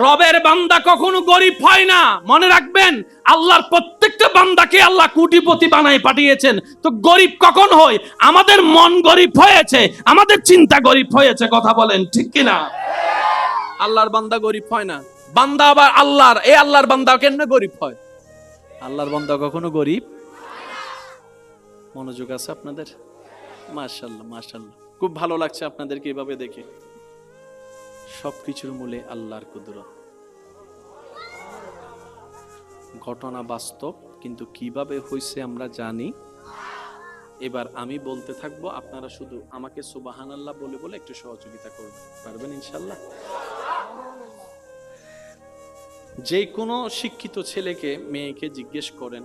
রবের বান্দা কখনো গরিব হয় না, মনে রাখবেন। আল্লাহর প্রত্যেকটা বান্দাকে আল্লাহ কোটিপতি বানাই পাঠিয়েছেন। তো গরিব কখন হয়? আমাদের মন গরিব হয়েছে, আমাদের চিন্তা গরিব হয়েছে। কথা বলেন ঠিক কিনা? আল্লাহর বান্দা গরিব হয় না। বান্দা আবার আল্লাহর, এই আল্লাহর বান্দা কেমনে গরিব হয়? আল্লাহর বান্দা কখনো গরিব। মনোযোগ আছে আপনাদের? মাশাআল্লাহ মাশাআল্লাহ, খুব ভালো লাগছে আপনাদেরকে এভাবে দেখে। সবকিছুর মূলে আল্লাহর কুদরত। ঘটনা বাস্তব, কিন্তু কিভাবে হয়েছে আমরা জানি। এবার আমি বলতে থাকবো, আপনারা শুধু আমাকে সুবহানাল্লাহ বলে বলে একটু সহযোগিতা করবেন, পারবেন ইনশাআল্লাহ? যে কোনো শিক্ষিত ছেলেকে মেয়েকে জিজ্ঞেস করেন,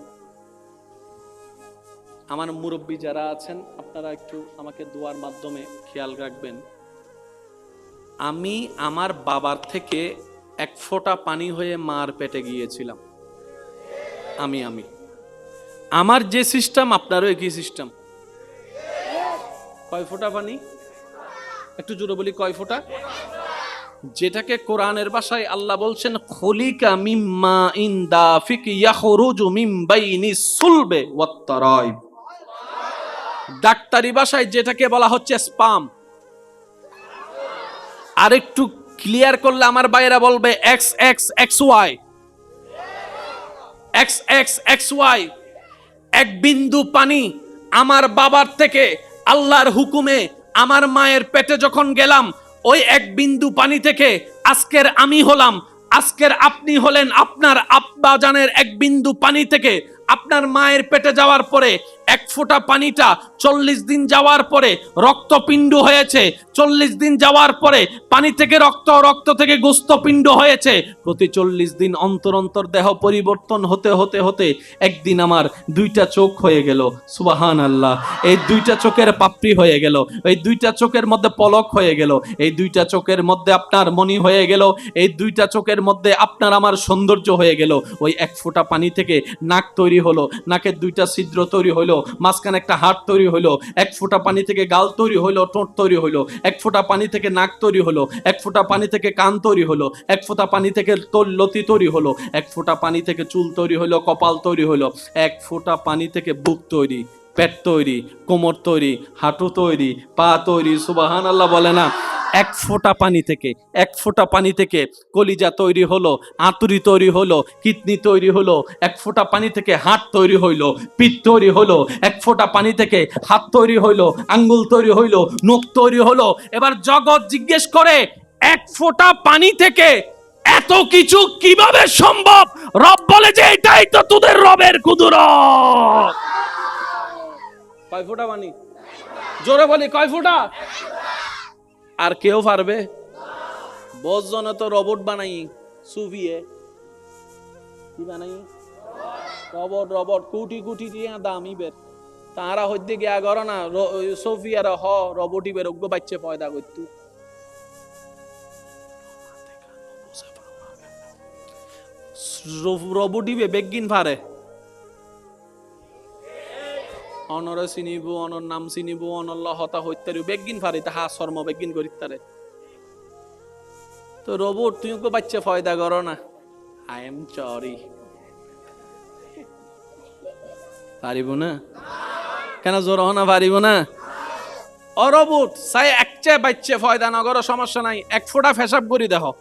আমার মুরব্বী যারা আছেন আপনারা একটু আমাকে দোয়ার মাধ্যমে খেয়াল রাখবেন। আমি আমার বাবার থেকে এক ফোঁটা পানি হয়ে মার পেটে গিয়েছিলাম। আমি আমার যে সিস্টেম, আপনারও একই সিস্টেম। কয় ফোঁটা পানি? একটু জোরে বলি, কয় ফোঁটা? যেটাকে কোরআনের ভাষায় আল্লাহ বলছেন খুলিকা মিম্মা ইন দাফিক ইয়াখরুজু মিন বাইনিস সুলবে ওয়াত তারাইব। ডাক্তারি ভাষায় যেটাকে বলা হচ্ছে স্পাম। আরেকটু ক্লিয়ার করলে আমার ভাইয়েরা বলবে X X X Y, X X X Y. এক বিন্দু পানি আমার বাবার থেকে আল্লাহর হুকুমে আমার মায়ের পেটে যখন গেলাম, ওই এক বিন্দু পানি থেকে আজকের আমি হলাম, আজকের আপনি হলেন। আপনার আব্বা জানের এক বিন্দু পানি থেকে আপনার মায়ের পেটে যাওয়ার পরে এক ফোঁটা পানিটা 40 দিন যাওয়ার পরে রক্তপিণ্ড হয়েছে। 40 দিন যাওয়ার পরে পানি থেকে রক্ত, রক্ত থেকে গোস্তপিণ্ড হয়েছে। প্রতি 40 দিন অন্তর অন্তর দেহ পরিবর্তন হতে হতে হতে একদিন আমার দুইটা চোখ হয়ে গেল। সুবহানাল্লাহ। এই দুইটা চোখের পাপড়ি হয়ে গেল, এই দুইটা চোখের মধ্যে পলক হয়ে গেল, এই দুইটা চোখের মধ্যে আপনার মনি হয়ে গেল, এই দুইটা চোখের মধ্যে আপনার আমার সৌন্দর্য হয়ে গেল। ওই এক ফোঁটা পানি থেকে নাক তৈরি হলো, নাকের দুইটা ছিদ্র তৈরি হলো, মাঝখানে একটা হাড় তৈরি হলো। এক ফোঁটা পানি থেকে গাল তৈরি হলো, ঠোঁট তৈরি হলো। এক ফোঁটা পানি থেকে নাক তৈরি হলো, এক ফোঁটা পানি থেকে কান তৈরি হলো, এক ফোঁটা পানি থেকে লতি তৈরি হলো, এক ফোঁটা পানি থেকে চুল তৈরি হলো, কপাল তৈরি হলো, এক ফোঁটা পানি থেকে বুক তৈরি, পেট তৈরি, কোমর তৈরি, হাঁটু তৈরি, পা তৈরি। সুবহানাল্লাহ বলে না? এক ফোঁটা পানি থেকে, এক ফোঁটা পানি থেকে কলিজা তৈরি হলো, আঁতুড়ি তৈরি হলো, কিডনি তৈরি হলো। এক ফোঁটা পানি থেকে হাড় তৈরি হইলো, পিঠ তৈরি হলো। এক ফোঁটা পানি থেকে হাত তৈরি হইলো, আঙ্গুল তৈরি হইলো, নখ তৈরি হলো। এবার জগৎ জিজ্ঞেস করে, এক ফোঁটা পানি থেকে এত কিছু কিভাবে সম্ভব? রব বলে যে এটাই তো তোদের রবের কুদরত। কয় ফোঁটা পানি? জোরে বলি, কয় ফোঁটা? আর কেউ পারবে? বজন তো রোবট বানাই, সুভিয়ে কি বানাই, রোবট রোবট কোটি কোটি দিয়ে দামি বের। তারা হইতে গিয়া করো না সোফিয়ার হ রোবটই বের ওগো বাচ্চা পয়দা করতু। রোবটই বেগিন পারে, অনর চিনিব, অনর নাম চিনিব, অনল্লা হতা হইতারি বেগিন পারে, তাহা শর্ম বেগিন করি তারে। তো রোবট তুই ওকে বাচ্চা ফয়দা করো না। আই এম সরি, পারিব না কেন? জোর না পারিব না? ও রোবট চাই একটা বাচ্চা ফয়দা না করো, সমস্যা নাই, এক ফোঁটা ফেসাব করি দেখো।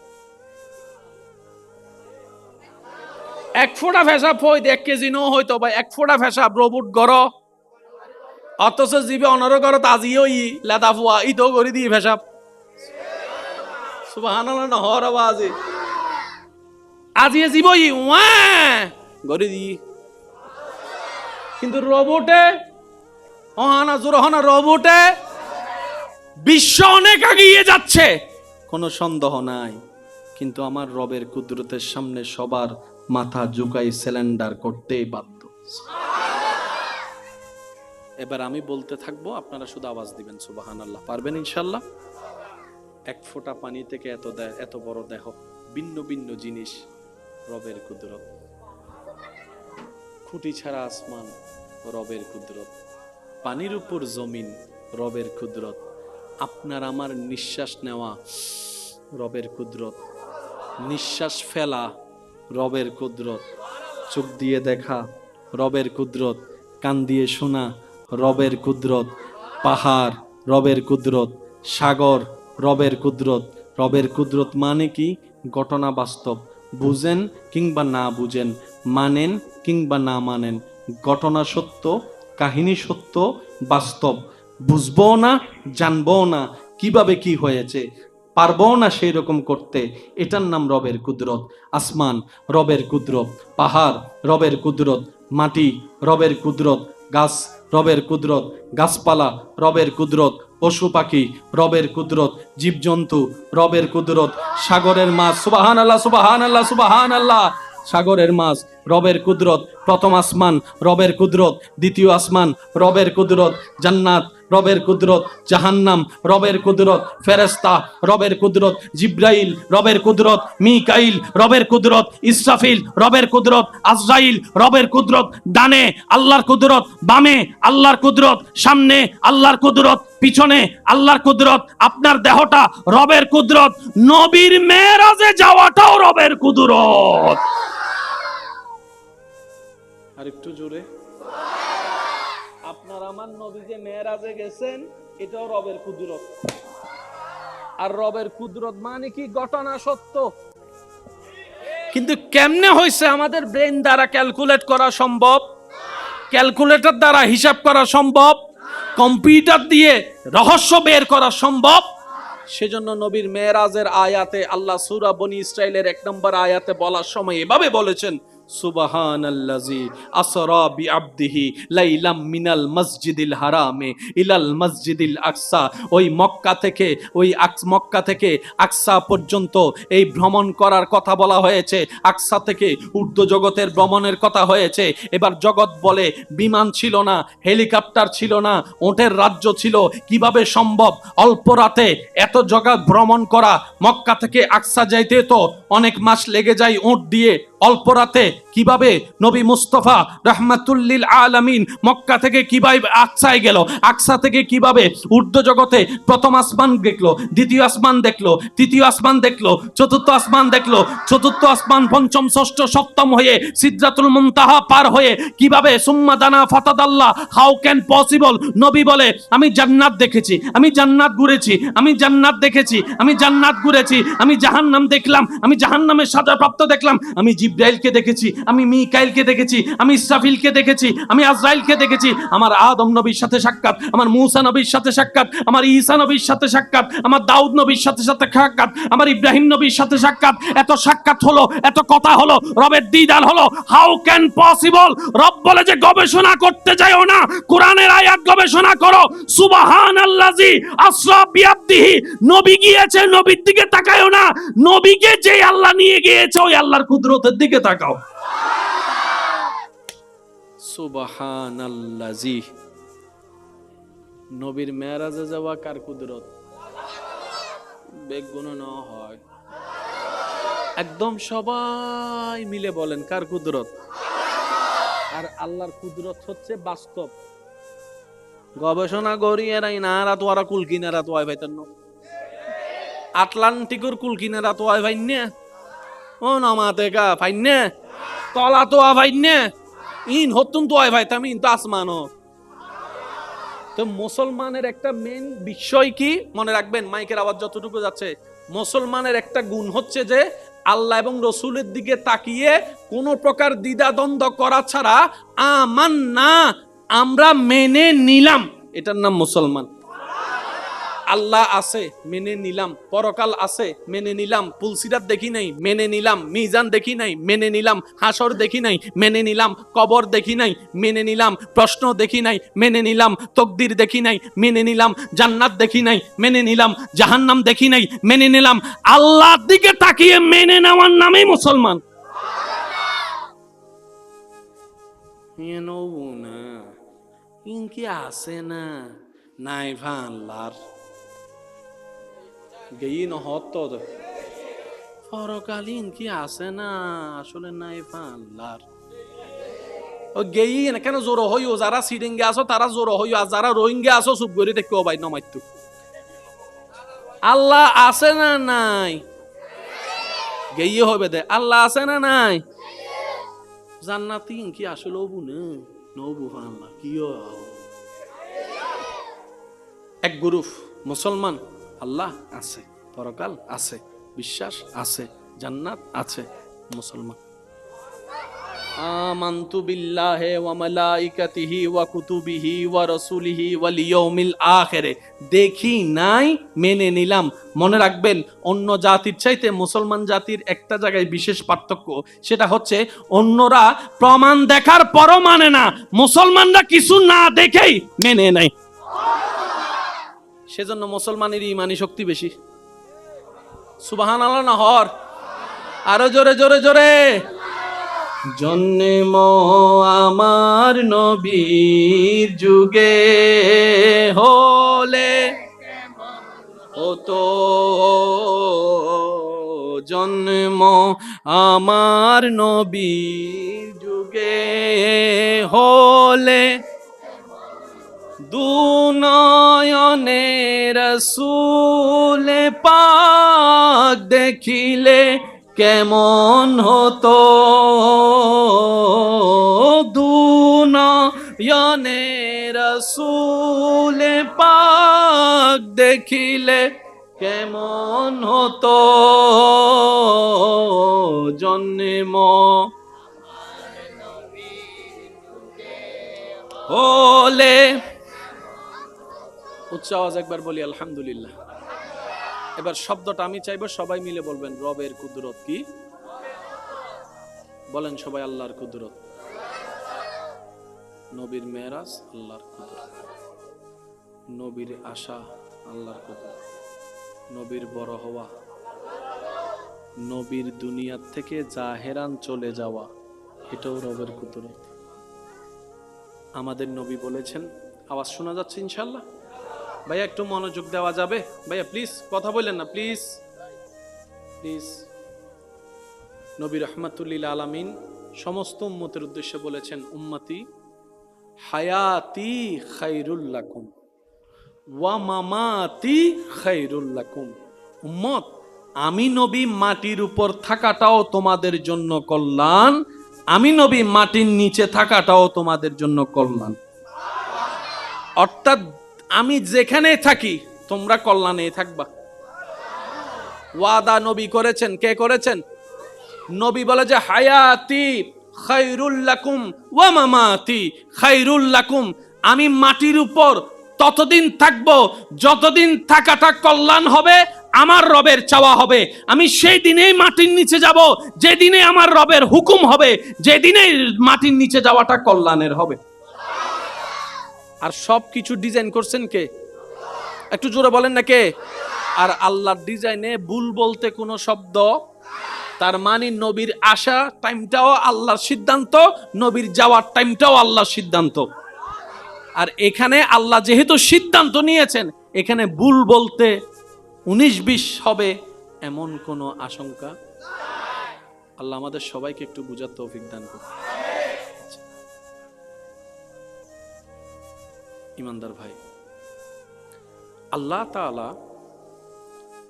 এক ফোঁটা ফেসাব হইতে 1 কেজি নো হইতো ভাই, এক ফোঁটা ফেসাব রোবট গড়। অথচ জীবে অনর গড় তাজিও ই লেদা ফুয়া ই তো করে দিয়ে ফেসাব। সুবহানাল্লাহ না হর আওয়াজে আজিয়ে জীব ই ওয়া করে দিয়ে। কিন্তু রোবটে অহানা জোর হনা, রোবটে বিশ্ব অনেক এগিয়ে যাচ্ছে, কোনো সন্দেহ নাই। কিন্তু আমার রবের কুদরতের সামনে সবার মাথা ঝুঁকাই সিলিন্ডার করতেই বাধ্য। এবার আমি বলতে থাকবো, আপনারা শুধু আওয়াজ দিবেন সুবহানাল্লাহ। পারবেন ইনশাআল্লাহ? এক ফোঁটা পানি থেকে এত বড় দেহ, ভিন্ন ভিন্ন জিনিস, রবের কুদরত। খুঁটি ছাড়া আসমান, রবের কুদরত। পানির উপর জমিন, রবের কুদরত। আপনার আমার নিঃশ্বাস নেওয়া, রবের কুদরত। নিঃশ্বাস ফেলা রবের কুদরত, চোখ দিয়ে দেখা রবের কুদরত, কান দিয়ে শোনা রবের কুদরত, পাহাড় রবের কুদরত, সাগর রবের কুদরত। রবের কুদরত মানে কি? ঘটনা বাস্তব, বুঝেন কিংবা না বুঝেন, মানেন কিংবা না মানেন, ঘটনা সত্য, কাহিনী সত্য, বাস্তব, বুঝবো না, জানবো না কিভাবে কি হয়েছে, পারবো না সেই রকম করতে, এটার নাম রবের কুদরত। আসমান রবের কুদরত, পাহাড় রবের কুদরত, মাটি রবের কুদরত, গাছ রবের কুদরত, গাছপালা রবের কুদরত, পশু পাখি রবের কুদরত, জীবজন্তু রবের কুদরত, সাগরের মাছ, সুবহানাল্লাহ সুবহানাল্লাহ সুবহানাল্লাহ, সাগরের মাছ রবের কুদরত। প্রথম আসমান রবের কুদরত, দ্বিতীয় আসমান রবের কুদরত, জান্নাত রবের কুদরত, জাহান্নাম রবের কুদরত, ফেরেশতা রবের কুদরত, জিব্রাইল রবের কুদরত, মিকাইল রবের কুদরত, ইসরাফিল রবের কুদরত, আজরাইল রবের কুদরত। ডানে আল্লাহর কুদরত, বামে আল্লাহর কুদরত, সামনে আল্লাহর কুদরত, পিছনে আল্লাহর কুদরত। আপনার দেহটা রবের কুদরত, নবীর মেরাজে যাওয়াটাও রবের কুদরত। আর একটু জোরে, আপনার আমার নবী যে মেরাজে গেছেন এটাও রবের কুদরত। আর রবের কুদরত মানে কি? ঘটনা সত্য, কিন্তু কেমনে হয়েছে আমাদের ব্রেন দ্বারা ক্যালকুলেট করা সম্ভব, ক্যালকুলেটর দ্বারা হিসাব করা সম্ভব, কম্পিউটার দিয়ে রহস্য বের করা সম্ভব। সেজন্য নবীর মেরাজের আয়াতে আল্লাহ সূরা বনি ইসরাইলের 1 নম্বর আয়াতে বলার সময় এভাবে বলেছেন, সুবহানাল্লাযী আসরা বিআবদিহি লাইলাম মিনাল মসজিদিল হারামে ইলাল মসজিদিল আকসা। ওই মক্কা থেকে আকসা পর্যন্ত এই ভ্রমণ করার কথা বলা হয়েছে, আকসা থেকে ঊর্ধ্ব জগতের ভ্রমণের কথা হয়েছে। এবার জগৎ বলে বিমান ছিল না, হেলিকপ্টার ছিল না, ওটের রাজ্য ছিল, কিভাবে সম্ভব অল্প রাতে এত জগৎ ভ্রমণ করা? মক্কা থেকে আকসা যাইতে তো অনেক মাস লেগে যায় উট দিয়ে, অল্প রাতে কিভাবে নবী মুস্তাফা রাহমাতুল্লিল আলামিন মক্কা থেকে কিভাবে আকসায় গেল, আকসা থেকে কিভাবে ঊর্ধ্ব জগতে প্রথম আসমান দেখলো, দ্বিতীয় আসমান দেখলো, তৃতীয় আসমান দেখলো, চতুর্থ আসমান দেখলো, চতুর্থ আসমান পঞ্চম ষষ্ঠ সপ্তম হয়ে সিদরাতুল মুনতাহা পার হয়ে কিভাবে সুম্মা দানা ফাতাদাল্লাহ, হাউ ক্যান পসিবল? নবী বলে আমি জান্নাত দেখেছি, আমি জান্নাত ঘুরেছি, আমি জান্নাত দেখেছি, আমি জান্নাত ঘুরেছি, আমি জাহান্নাম দেখলাম, আমি জাহান্নামের সাজাপ্রাপ্ত দেখলাম, আমি জিব্রাইলকে দেখেছি, আমি মিকাইলকে দেখেছি, আমি ইসরাফিলকে দেখেছি, আমি আজরাইলকে দেখেছি। আমার আদম নবীর সাথে সাক্ষাৎ, আমার মূসা নবীর সাথে সাক্ষাৎ, আমার ঈসা নবীর সাথে সাক্ষাৎ, আমার দাউদ নবীর সাথে সাক্ষাৎ, আমার ইব্রাহিম নবীর সাথে সাক্ষাৎ। এত সাক্ষাৎ হলো, এত কথা হলো, রবের দিদার হলো, হাউ ক্যান পসিবল? রব বলে যে গবেষণা করতে যাও না, কোরআনের আয়াত গবেষণা করো। সুবহানাল্লাযী আসরা বিআবদিহি, নবী গিয়েছে, নবীর দিকে তাকায়ও না, নবীকে যে আল্লাহ নিয়ে গিয়েছে ওই আল্লাহর কুদরতের দিকে তাকাও। সুবহানাল্লাযী। নবীর মেরাজে যাওয়া কার কুদরত? বেগুন না হয়, একদম সবাই মিলে বলেন কার কুদরত? আর আল্লাহর কুদরত হচ্ছে বাস্তব। গবেষণা করি এরাই না, রাত ওরা কুল কিনারা তো হয় ভাইতান, আটলান্টিকের কুল কিনারা তো হয় ভাইনে, ও নামাতে গা ভাইনে, তলা তো ভাইনে, ইন হতুন তো হয় ভাইতাম, ইন তো আসমানো। তো মুসলমানের একটা মেন বিষয় কি মনে রাখবেন, মাইকের আওয়াজ যতটুকু যাচ্ছে, মুসলমানের একটা গুণ হচ্ছে যে আল্লাহ এবং রসুলের দিকে তাকিয়ে কোনো প্রকার দ্বিধাদ্বন্দ্ব করা ছাড়া আমান্না, আমরা মেনে নিলাম, এটার নাম মুসলমান। আল্লাহ আছে মেনে নিলাম, পরকাল আছে মেনে নিলাম, পুলসিরাত দেখি নাই মেনে নিলাম, মিজান দেখি নাই মেনে নিলাম, হাসর দেখি নাই মেনে নিলাম, কবর দেখি নাই মেনে নিলাম, প্রশ্ন দেখি নাই মেনে নিলাম, তকদির দেখি নাই মেনে নিলাম, জান্নাত দেখি নাই মেনে নিলাম, জাহান্নাম দেখি নাই মেনে নিলাম। আল্লাহর দিকে তাকিয়ে মেনে নেওয়ার নামই মুসলমান। ইনকি আছে না নাই ভাল্লার গেই নহত পরকালীন কি আছে না আসলে নাই পাল্লার ও গেই না কেন জোর হইও, যারা সিরিঙ্গে আসো তারা জোর হইও, আর যারা রোহিঙ্গা আসো চুপ করে দেখো ভাই নমাইতু। আল্লাহ আছে না নাই? গেইয়ে হবে দে আল্লাহ আছে না নাই জান্নাতি কি আসলে ওবু না নবু আল্লাহ কি এক গ্রুপ মুসলমান আল্লাহ আছে পরকাল আছে বিশ্বাস আছে জান্নাত আছে মুসলমান আমানতু বিল্লাহি ওয়া মালাইকাতিহি ওয়া কুতুবিহি ওয়া রাসূলিহি ওয়াল ইয়াউমিল আখিরে দেখি নাই মেনে নিলাম। মনে রাখবেন অন্য জাতির চাইতে মুসলমান জাতির একটা জায়গায় বিশেষ পার্থক্য, সেটা হচ্ছে অন্যরা প্রমাণ দেখার পরও মানে না, মুসলমানরা কিছু না দেখেই মেনে নেয়। সেজন্য মুসলমানের ইমানি শক্তি বেশি। সুবহানাল্লাহ না হর আরো জোরে জোরে জোরে। জন্ম আমার নবীর যুগে হলে হতো, জন্ম আমার নবীর যুগে হলে দুনয়নে রাসূল পাক দেখিলে কেমন হতো, দুনয়নে রাসূল পাক দেখিলে কেমন হতো, জন্ম হলে। উচ্চ আওয়াজ একবার বলি আলহামদুলিল্লাহ। এবার শব্দটা আমি চাইবো সবাই মিলে বলবেন, রবের কুদরত কি? বলেন সবাই, আল্লাহর কুদরত। নবীর মেরাজ আল্লাহর কুদরত, নবীর আশা আল্লাহর কুদরত, নবীর বড় হওয়া, নবীর দুনিয়ার থেকে জাহেরান চলে যাওয়া, এটাও রবের কুদরত। আমাদের নবী বলেছেন, আওয়াজ শোনা যাচ্ছে ইনশাআল্লাহ? ভাইয়া একটু মনোযোগ দেওয়া যাবে? ভাইয়া প্লিজ কথা বললেন না, প্লিজ প্লিজ। নবী রহমাতুল্লিল আলামিন সমস্ত উম্মতের উদ্দেশ্যে বলেছেন, উম্মতি হায়াতি খায়রুল লাকুম ওয়া মামাতি খায়রুল লাকুম। উম্মত, আমি নবী মাটির উপর থাকাটাও তোমাদের জন্য কল্যাণ, আমি নবী মাটির নিচে থাকাটাও তোমাদের জন্য কল্যাণ। অর্থাৎ আমি যেখানে থাকি তোমরা কল্যাণে থাকবা। ওয়াদা নবী করেছেন। কে করেছেন? নবী বলে যে হায়াতি খায়রুল লাকুম ওয়া মামাতি খায়রুল লাকুম। আমি মাটির উপর ততদিন থাকবো যতদিন থাকাটা কল্যাণ হবে, আমার রবের চাওয়া হবে। আমি সেই দিনেই মাটির নিচে যাব যেদিনে আমার রবের হুকুম হবে, যেদিনে মাটির নিচে যাওয়াটা কল্যাণের হবে। আর সব কিছু ডিজাইন করছেন কে? একটু জোরে বলেন না কে? আর আল্লাহর ডিজাইনে ভুল বলতে কোনো শব্দ, তার মানে নবীর আসা টাইমটাও আল্লাহর সিদ্ধান্ত, নবীর যাওয়ার টাইমটাও আল্লাহর সিদ্ধান্ত। আর এখানে আল্লাহ যেহেতু সিদ্ধান্ত নিয়েছেন, এখানে ভুল বলতে 19-20 হবে এমন কোনো আশঙ্কা। আল্লাহ আমাদের সবাইকে একটু বুঝার তৌফিক দান করুন। ইমানদার ভাই, আল্লাহ তাআলা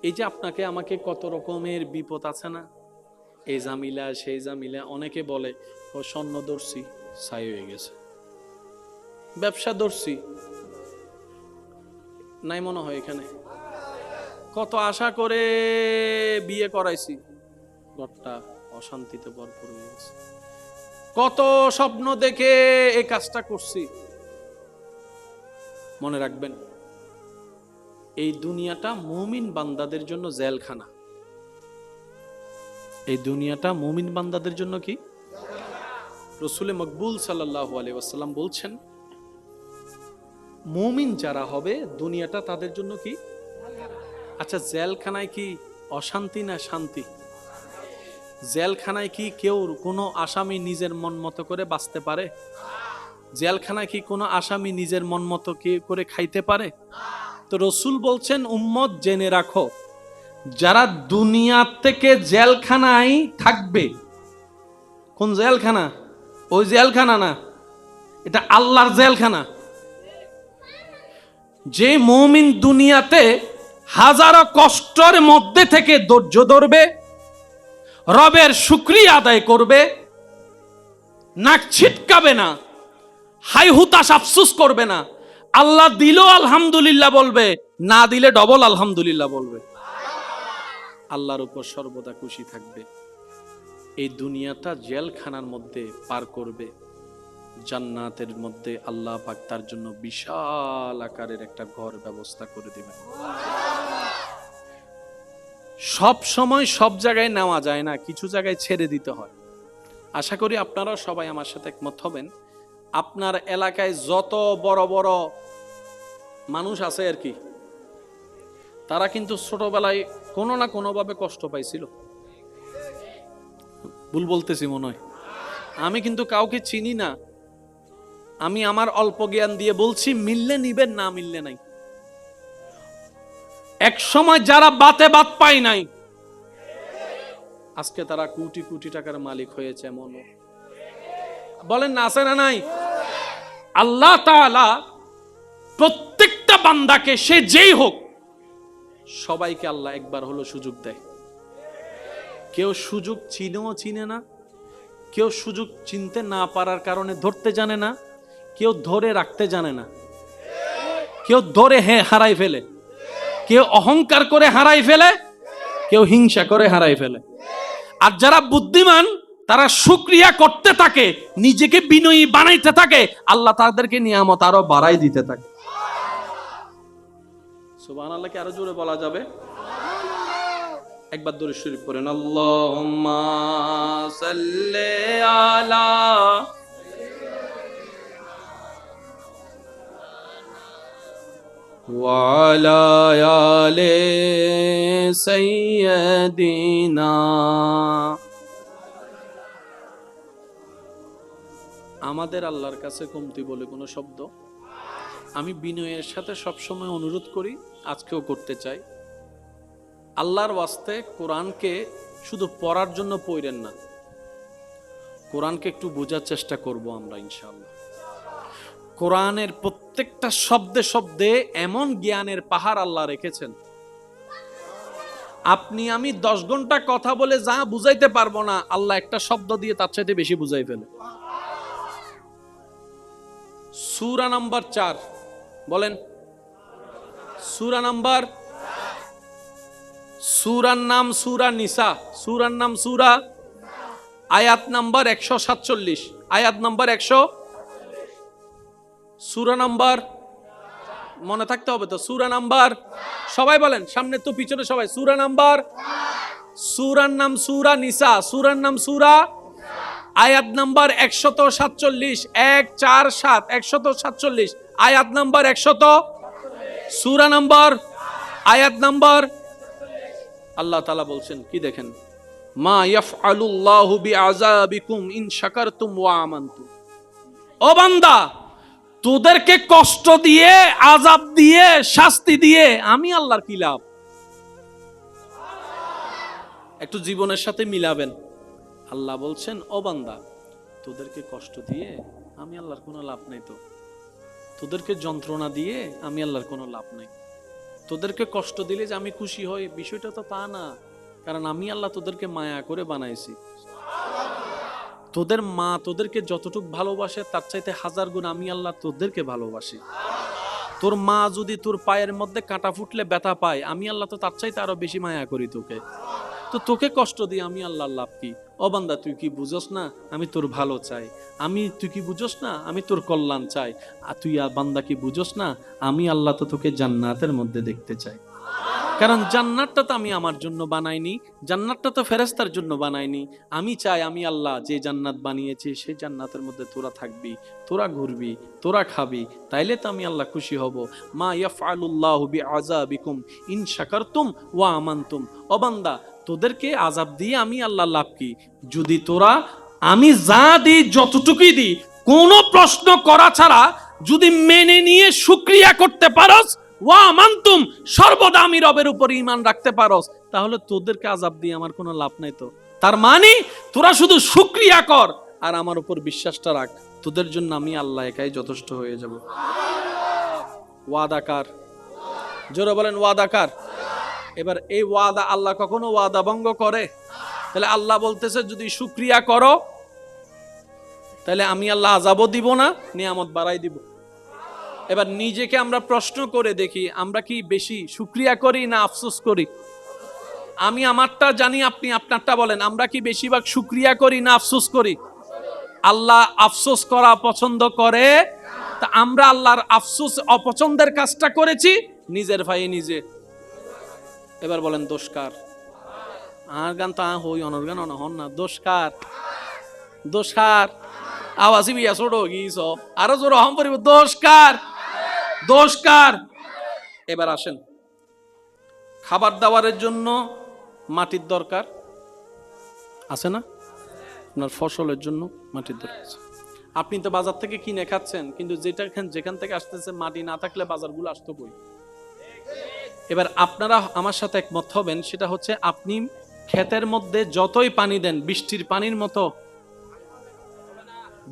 এই যে আপনাকে আমাকে কত রকমের বিপদ আছে না, এই জামিলা সেই জামিলা, অনেকে বলে ও স্বর্ণ ধরছি ছাই হয়ে গেছে, ব্যবসা ধরছি নাই মনে হয়, এখানে কত আশা করে বিয়ে করাইছি, ঘরটা অশান্তিতে ভরপুর হয়ে গেছে, কত স্বপ্ন দেখে এই কাজটা করছি। মনে রাখবেন, এই দুনিয়াটা মুমিন বান্দাদের জন্য জেলখানা। এই দুনিয়াটা মুমিন বান্দাদের জন্য কি? রাসূল মকবুল সাল্লাল্লাহু আলাইহি ওয়াসাল্লাম বলছেন, মুমিন যারা হবে দুনিয়াটা তাদের জন্য কি? আচ্ছা, জেলখানায় কি অশান্তি না শান্তি? জেলখানায় কি কেউ কোনো আসামি নিজের মন মতো করে বাঁচতে পারে? জেলখানায় কি কোনো আসামি নিজের মন মতো করে খাইতে পারে? তো রাসূল বলছেন, উম্মত জেনে রাখো, যারা দুনিয়া থেকে জেলখানায় থাকবে, কোন জেলখানা? ওই জেলখানা না, এটা আল্লাহর জেলখানা। যে মুমিন দুনিয়াতে হাজারো কষ্টের মধ্যে থেকে ধৈর্য ধরবে, রবের শুকরিয়া আদায় করবে, নাক ছিটকাবে না, হাই হুতাশ আফসোস করবে না। আল্লাহ দিলেও আলহামদুলিল্লাহ বলবে, না দিলে ডবল আলহামদুলিল্লাহ বলবে। আল্লাহর উপর সর্বদা খুশি থাকবে। এই দুনিয়াটা জেলখানার মধ্যে পার করবে, জান্নাতের মধ্যে আল্লাহ পাক তার জন্য বিশাল আকারের একটা ঘর ব্যবস্থা করে দিবেন। সব সময় সব জায়গায় নেওয়া যায় না, কিছু জায়গায় ছেড়ে দিতে হয়। আশা করি আপনারাও সবাই আমার সাথে একমত হবেন। আপনার এলাকায় যত বড় বড় মানুষ আছে আর কি, তারা কিন্তু ছোটবেলায় কোনো না কোনো ভাবে কষ্ট পাইছিল। ভুল বলতেছি মনে হয়? আমি কিন্তু কাউকে চিনি না, আমি আমার অল্প জ্ঞান দিয়ে বলছি, মিললে নিবেন, না মিললে নাই। এক সময় যারা বাতে বাত পায় নাই, আজকে তারা কোটি কোটি টাকার মালিক হয়েছে। এমন বলেন না, আছে না নাই? আল্লাহ তাআলা প্রত্যেকটা বান্দাকে, সে যেই হোক, সবাইকে আল্লাহ একবার হলো সুযোগ দেয়। কেউ সুযোগ চিনেও চিনে না, কেউ সুযোগ চিনতে না পারার কারণে ধরতে জানে না, কেউ ধরে রাখতে জানে না, কেউ ধরে হারাই ফেলে, কেউ অহংকার করে হারাই ফেলে, কেউ হিংসা করে হারাই ফেলে। আর যারা বুদ্ধিমান তারা শুকরিয়া করতে থাকে, নিজেকে বিনয়ী বানাইতে থাকে, আল্লাহ তাদেরকে নিয়ামত আরো বাড়াই দিতে থাকে। সুবহানাল্লাহ কি আরো জোরে বলা যাবে? একবার দরুদ শরীফ পড়েন, আল্লাহুম্মা সাল্লি আলা ওয়া আলা আলি সাইয়্যিদিনা। আমাদের আল্লাহর কাছে কমতি বলে কোনো শব্দ আমি বিনয়ের সাথে সবসময় অনুরোধ করি, আজকেও করতে চাই। আল্লাহর ওয়াস্তে কোরআনকে শুধু পড়ার জন্য পড়েন না, কোরআনকে একটু বোঝার চেষ্টা করব আমরা ইনশাআল্লাহ। কোরআনের প্রত্যেকটা শব্দে শব্দে এমন জ্ঞানের পাহাড় আল্লাহ রেখেছেন, আপনি আমি 10 ঘন্টা কথা বলে যা বুঝাইতে পারবো না, আল্লাহ একটা শব্দ দিয়ে তার চাইতে বেশি বুঝাই ফেলে। সূরা নাম্বার 4 বলেন, সূরা নাম্বার, সূরার নাম সূরা নিসা, সূরার নাম সূরা, আয়াত নাম্বার 147, আয়াত নাম্বার 100, সূরা নাম্বার মনে থাকতে হবে তো, সূরা নাম্বার, সবাই বলেন, সামনে তো পিছনে সবাই, সূরা নাম্বার, সূরার নাম সূরা নিসা, সূরার নাম সূরা, আয়াত নাম্বার 147, 147, 147, আয়াত নাম্বার 100, সূরা নাম্বার, আয়াত নাম্বার। আল্লাহ তাআলা বলছেন কি দেখেন, মা ইয়াফআলুল্লাহু বিআযাবিকুম ইন শাকারতুম ওয়া আমানতুম। ও বান্দা, তোদেরকে কষ্ট দিয়ে, আযাব দিয়ে, শাস্তি দিয়ে আমি আল্লাহর কি লাভ? একটু জীবনের সাথে মিলাবেন। আল্লাহ বলছেন, ও বান্দা, তোদেরকে কষ্ট দিয়ে আমি আল্লাহর কোনো লাভ নাই। তো তোদেরকে যন্ত্রণা দিয়ে আমি আল্লাহর কোনো লাভ নাই। তোদেরকে কষ্ট দিলে যে আমি খুশি হই, বিষয়টা তো তা না। কারণ আমি আল্লাহ তোদেরকে মায়া করে বানাইছি। তোদের মা তোদেরকে যতটুকু ভালোবাসে তার চাইতে 1000 গুণ আমি আল্লাহ তোদেরকে ভালোবাসি। তোর মা যদি তোর পায়ের মধ্যে কাঁটা ফুটলে ব্যথা পায়, আমি আল্লাহ তো তার চাইতে আরো বেশি মায়া করি তোকে। তো তোকে কষ্ট দিই আমি আল্লাহর লাভ কি? ও বান্দা, তুই কি বুঝোস না আমি তোর ভালো চাই? তুই কি বুঝোস না আমি তোর কল্যাণ চাই? আর তুই বান্দা কি বুঝোস না আমি আল্লাহ তো তোকে জান্নাতের মধ্যে দেখতে চাই। কারণ জান্নাতটা তো আমি আমার জন্য বানাইনি, জান্নাতটা তো ফেরেশতার জন্য বানাইনি। আমি চাই আমি আল্লাহ যে জান্নাত বানিয়েছি সেই জান্নাতের মধ্যে তোরা থাকবি, তোরা ঘুরবি, তোরা খাবি, তাইলে তো আমি আল্লাহ খুশি হব। মা ইয়াফআলুল্লাহু বিআযাবিকুম ইন শাকারতুম ওয়া আমানতুম। ও বান্দা, তোদেরকে আযাব দিয়ে আমি আল্লাহ লাভ কি? যদি তোরা আমি যা দিই, যতটুকুই দিই, কোনো প্রশ্ন করা ছাড়া যদি মেনে নিয়ে শুকরিয়া করতে পারস, ওয়া মানতুম, সর্বদা আমি রবের উপর ঈমান রাখতে পারস, তাহলে তোদেরকে আযাব দিয়ে আমার কোনো লাভ নাই। তো তার মানে তোরা শুধু শুকরিয়া কর আর আমার উপর বিশ্বাসটা রাখ, তোদের জন্য আমি আল্লাহ একাই যথেষ্ট হয়ে যাব। ওয়াদাকার, জোরে বলেন ওয়াদাকার। এবার এই ওয়াদা, আল্লাহ কখনো ওয়াদা ভঙ্গ করে? তাহলে আল্লাহ বলতেছে যদি শুকরিয়া করো তাহলে আমি আল্লাহ আযাবও দিব না, নিয়ামত বাড়াই দিব। এবার নিজেকে আমরা প্রশ্ন করে দেখি, আমরা কি বেশি শুকরিয়া করি না আফসোস করি? আমি আমারটা জানি, আপনি আপনারটা বলেন। আমরা কি বেশিরভাগ শুকরিয়া করি না আফসোস করি? আল্লাহ আফসোস করা পছন্দ করে। তা আমরা আল্লাহর আফসোস অপছন্দের কাজটা করেছি নিজের ভাই নিজে। এবার বলেন দোষ কার? আর গান তো হই অনর্গান অনহন না, দোষ কার? দোষ কার? আওয়াজি বিয়া ছোট গিয়েছ, আরো জোর হম পরিব, দোষ কার? দোষ কার? এবার আসেন, খাবার দাবারের জন্য মাটির দরকার আছে না? আপনার ফসলের জন্য মাটির দরকার আছে। আপনি তো বাজার থেকে কিনে খাচ্ছেন, কিন্তু যেখান থেকে আসতেছে মাটি না থাকলে বাজারগুলো আসতো কই? এবার আপনারা আমার সাথে একমত হবেন, সেটা হচ্ছে আপনি ক্ষেতের মধ্যে যতই পানি দেন বৃষ্টির পানির মতো,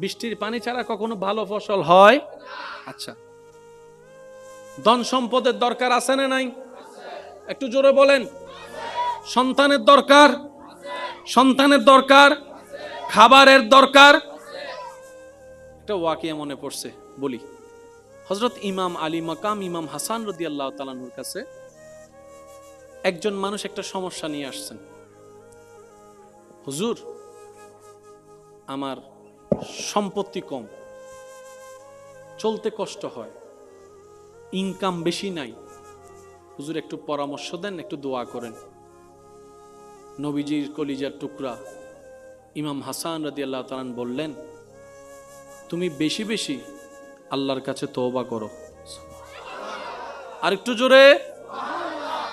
বৃষ্টির পানি ছাড়া কখনো ভালো ফসল হয়? আচ্ছা, ধন সম্পদের দরকার আছে না নাই? একটু জোরে বলেন। সন্তানের দরকার, সন্তানের দরকার, খাবারের দরকার। একটা ওয়াকিয়া মনে পড়ছে, বলি। হযরত ইমাম আলী মাকাম ইমাম হাসান রাদিয়াল্লাহু তাআলা আনহুর কাছে একজন মানুষ একটা সমস্যা নিয়ে আসছেন। হুজুর, আমার সম্পত্তি কম, চলতে কষ্ট হয়, ইনকাম বেশি নাই, হুজুর একটু পরামর্শ দেন, একটু দোয়া করেন। নবীজির কলিজার টুকরা ইমাম হাসান রাদিয়াল্লাহু তাআলা বললেন, তুমি বেশি বেশি আল্লাহর কাছে তওবা করো। আর একটু জোরে,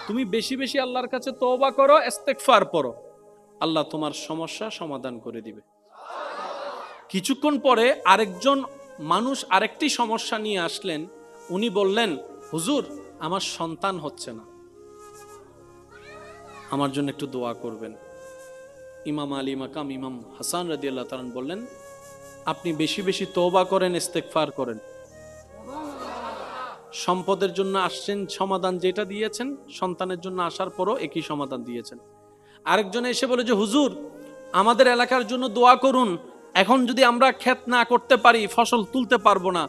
তুমি বেশি বেশি আল্লাহর কাছে তওবা করো, ইস্তেগফার পড়ো, আল্লাহ তোমার সমস্যা সমাধান করে দিবে। কিছুক্ষণ পরে আরেকজন মানুষ আরেকটি সমস্যা নিয়ে আসলেন। উনি বললেন, হুজুর আমার সন্তান হচ্ছে না, আমার জন্য একটু দোয়া করবেন। ইমাম আলী মাকাম ইমাম হাসান রাদিয়াল্লাহু তাআলা বললেন, আপনি বেশি বেশি তওবা করেন, ইস্তেগফার করেন। সম্পদের জন্য আসছেন, সমাধান যেটা দিয়েছেন, সন্তানের জন্য আসার পরও একই সমাধান দিয়েছেন। আরেকজন এসে বলে যে হুজুর আমাদের এলাকার জন্য দোয়া করুন, এখন যদি আমরা ক্ষেত না করতে পারি ফসল তুলতে পারবো না,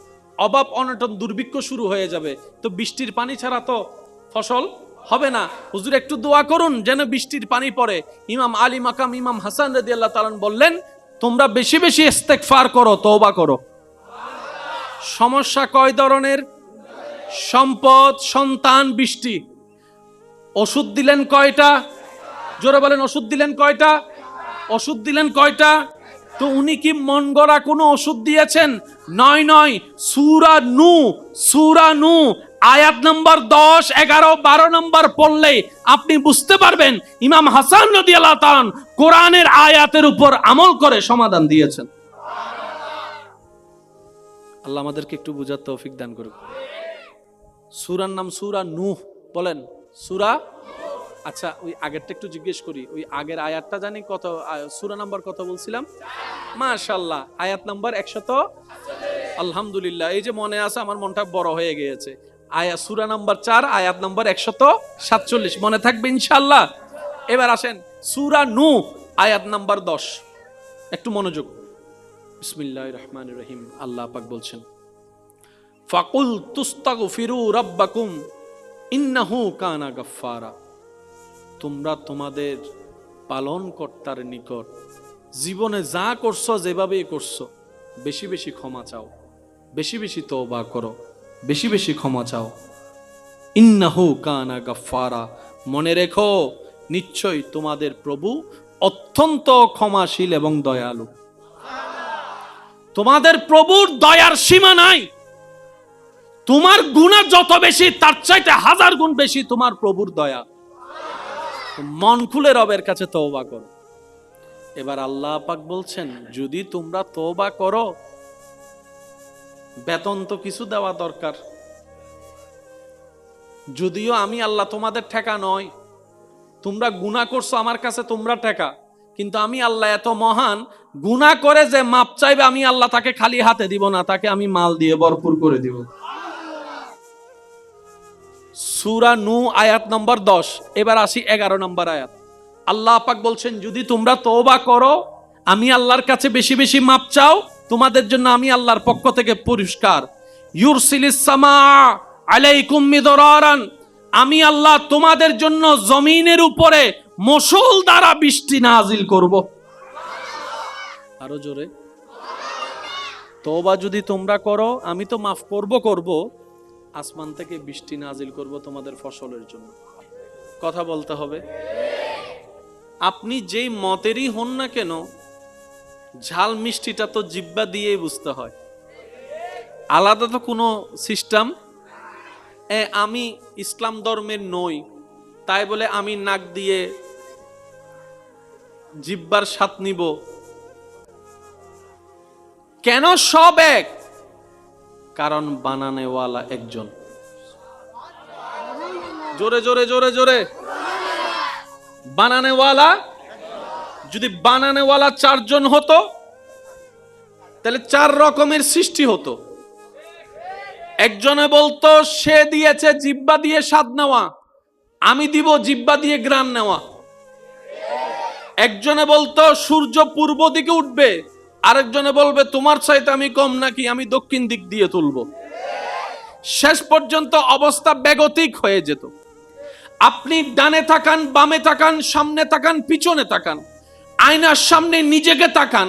অভাব অনটন দুর্ভিক্ষ শুরু হয়ে যাবে, তো বৃষ্টির পানি ছাড়া তো ফসল হবে না, হুজুর একটু দোয়া করুন যেন বৃষ্টির পানি পড়ে। ইমাম আলী মাকাম ইমাম হাসান রাদিয়াল্লাহু তাআলা বললেন, তোমরা বেশি বেশি ইস্তেগফার করো, তওবা করো। সমস্যা কয় ধরনের? সম্পদ, সন্তান, বৃষ্টি। ওষুধ দিলেন কয়টা? জোরে বলেন, ওষুধ দিলেন কয়টা? ওষুধ দিলেন কয়টা? তো উনি কি মন গড়া কোনো ওষুধ দিয়েছেন? নয় নয়, সূরা নূহ আয়াত নম্বর 10, 11, 12 নম্বর পড়লে আপনি বুঝতে পারবেন ইমাম হাসান রাদিয়াল্লাহু তাআলা কোরআনের আয়াতের উপর আমল করে সমাধান দিয়েছেন। আল্লাহ আমাদেরকে একটু বুঝার তৌফিক দান করুন। সূরার নাম সূরা নূহ, বলেন সূরা। আচ্ছা, ওই আগেরটা একটু জিজ্ঞেস করি, ওই আগের আয়াতটা জানি কত, সূরা নাম্বার কত বলছিলাম? মাশাআল্লাহ, আয়াত নাম্বার 100। আলহামদুলিল্লাহ, এই যে মনে আছে, আমার মনটা বড় হয়ে গিয়েছে। আয়াত সূরা নাম্বার 4, আয়াত নাম্বার 147 মনে থাকবে ইনশাআল্লাহ। এবার আসেন সূরা নূহ আয়াত নাম্বার 10, একটু মনোযোগ। বিসমিল্লাহির রহমানির রহিম। আল্লাহ পাক বলছেন, ফাকুল তুস্তাগফিরু রাব্বাকুম ইন্নাহু কানা গাফফারা। তোমরা তোমাদের পালনকর্তার নিকট জীবনে যা করছো, যেভাবে করছো, বেশি বেশি ক্ষমা চাও, বেশি বেশি তওবা করো, বেশি বেশি ক্ষমা চাও। ইন্নাহু কানা গাফফারা, মনে রেখো নিশ্চয় তোমাদের প্রভু অত্যন্ত ক্ষমাশীল এবং দয়ালু। তোমাদের প্রভুর দয়ার সীমা নাই। তোমার গুনাহ যত বেশি, তার চাইতে 1000 গুণ বেশি তোমার প্রভুর দয়া। মন খুলে রবের কাছে তওবা করো। এবার আল্লাহ পাক বলছেন, যদি তোমরা তওবা করো, বেতন তো কিছু দেওয়া দরকার। যদিও আমি আল্লাহ তোমাদের ঠেকা নয়, তোমরা গুনাহ করছো আমার কাছে, তোমরা ঠেকা, কিন্তু আমি আল্লাহ এত মহান, গুনাহ করে যে মাপ চাইবে আমি আল্লাহ তাকে খালি হাতে দিব না, তাকে আমি মাল দিয়ে ভরপুর করে দিব। সূরা নূহ আয়াত নম্বর 10। এবার আসি 11 নম্বর আয়াত। আল্লাহ পাক বলছেন যদি তোমরা তওবা করো, আমি আল্লাহর কাছে বেশি বেশি মাপ চাও, তোমাদের জন্য আমি আল্লাহর পক্ষ থেকে পুরস্কার। ইউরসিলিস সামা আলাইকুম মিদরারান, আমি আল্লাহ তোমাদের জন্য জমিনের উপরে মশল দ্বারা বৃষ্টি নাজিল করব। আরো জোরে, তওবা যদি তোমরা করো আমি তো মাফ করব, আসমান থেকে বৃষ্টি নাজিল করব তোমাদের ফসলের জন্য। কথা বলতে হবে। আপনি যেই মতেরই হন না কেন, ঝাল মিষ্টিটা তো জিহ্বা দিয়েই বুঝতে হয়, আলাদা তো কোনো সিস্টেম। আমি ইসলাম ধর্মের নই তাই বলে আমি নাক দিয়ে জিহ্বার স্বাদ নিব কেন? সব এক, কারণ বানানেওয়ালা একজন। জোরে জোরে জোরে জোরে, বানানেওয়ালা। যদি বানানেওয়ালা চারজন হতো তাহলে 4 রকমের সৃষ্টি হতো। একজনে বলতো সে দিয়েছে জিহ্বা দিয়ে স্বাদ নেওয়া, আমি দিব জিহ্বা দিয়ে ঘ্রাণ নেওয়া। একজনে বলতো সূর্য পূর্ব দিকে উঠবে, আরেকজনে বলবে তোমার চাইতে আমি কম নাকি, আমি দক্ষিণ দিক দিয়ে তুলব। শেষ পর্যন্ত অবস্থা বেগতিক হয়ে যেত। আপনি ডানে তাকান, বামে তাকান, সামনে তাকান, পিছনে তাকান, আয়নার সামনে নিজেকে তাকান।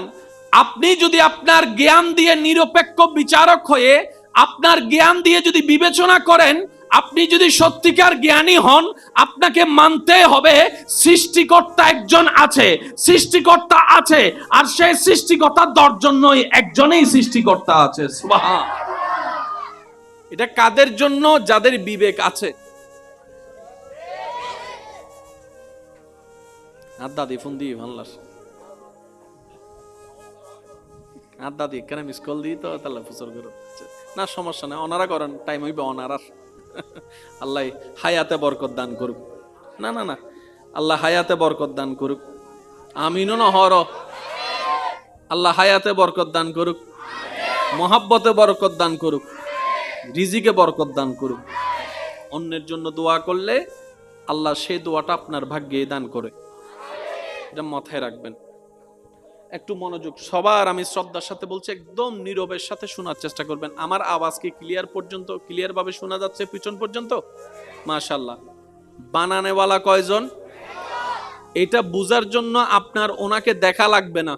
আপনি যদি আপনার জ্ঞান দিয়ে নিরপেক্ষ বিচারক হয়ে আপনার জ্ঞান দিয়ে যদি বিবেচনা করেন, আপনি যদি সত্যিকার জ্ঞানী হন, আপনাকে মানতে হবে সৃষ্টিকর্তা একজন আছে, সৃষ্টিকর্তা আছে, আর সেই সৃষ্টিকর্তার জন্যই একজনেই সৃষ্টিকর্তা আছে। সুবহান। এটা কাদের জন্য? যাদের বিবেক আছে। দাদি ফোন দিই ভাল্লাস, দাদি কেন মিস কল দিই তো তাহলে প্রচার করো না, সমস্যা নাই, ওনারা করেন, টাইম হইবে ওনারা। আল্লাহ হায়াতে বরকত দান করুক। না না না, আল্লাহ হায়াতে বরকত দান করুক। আমিনও না হর, আল্লাহ হায়াতে বরকত দান করুক, মহাব্বতে বরকত দান করুক, রিজিকে বরকত দান করুক। অন্যের জন্য দোয়া করলে আল্লাহ সেই দোয়াটা আপনার ভাগ্যে দান করে, এটা মাথায় রাখবেন। একটু মনোযোগ সবার, আমি শ্রদ্ধার সাথে বলছি, একদম নীরবের সাথে শোনার চেষ্টা করবেন। আমার আওয়াজ কি ক্লিয়ার ভাবে শোনা যাচ্ছে পিছন পর্যন্ত? মাশাআল্লাহ। বানানেওয়ালা কয়জন? এটা বুঝার জন্য আপনার ওনাকে দেখা লাগবে না।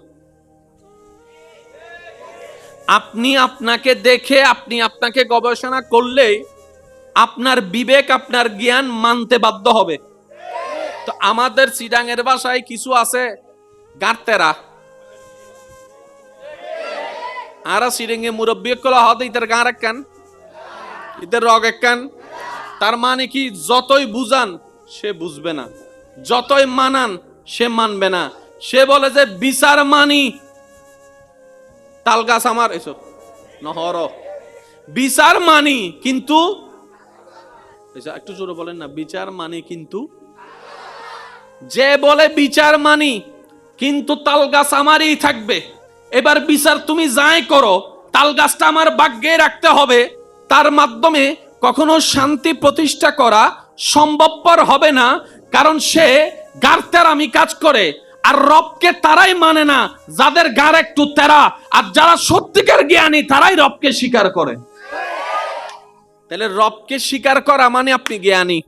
আপনি আপনাকে দেখে আপনি আপনাকে গবেষণা করলে আপনার বিবেক, আপনার জ্ঞান মানতে বাধ্য হবে। তো আমাদের চিটাঙের ভাষায় কিছু আছে গার্তেরা, আরা সিরেঙ্গে মুরব্বী কলা হতে ইতার গাঁর একখান, ইতার রগ একখান। তার মানে কি? যতই বুঝান সে বুঝবে না, যতই মানান সে মানবে না। সে বলে যে বিচার মানি, তাল গাছ আমার এসব নহর, বিচার মানি কিন্তু, একটু জোরে বলেন না, বিচার মানি কিন্তু। যে বলে বিচার মানি কিন্তু তাল গাছ আমারই থাকবে, এবার বিচার তুমি যাই করো, তাল গাছটা আমার ভাগ্যে রাখতে হবে, তার মাধ্যমে কখনো শান্তি প্রতিষ্ঠা করা সম্ভবপর হবে না। কারণ সে গার আমি কাজ করে। আর রবকে তারাই মানে না যাদের গার একটু তেরা, আর যারা সত্যিকার জ্ঞানী তারাই রবকে স্বীকার করে। তাহলে রবকে স্বীকার করা মানে আপনি জ্ঞানী।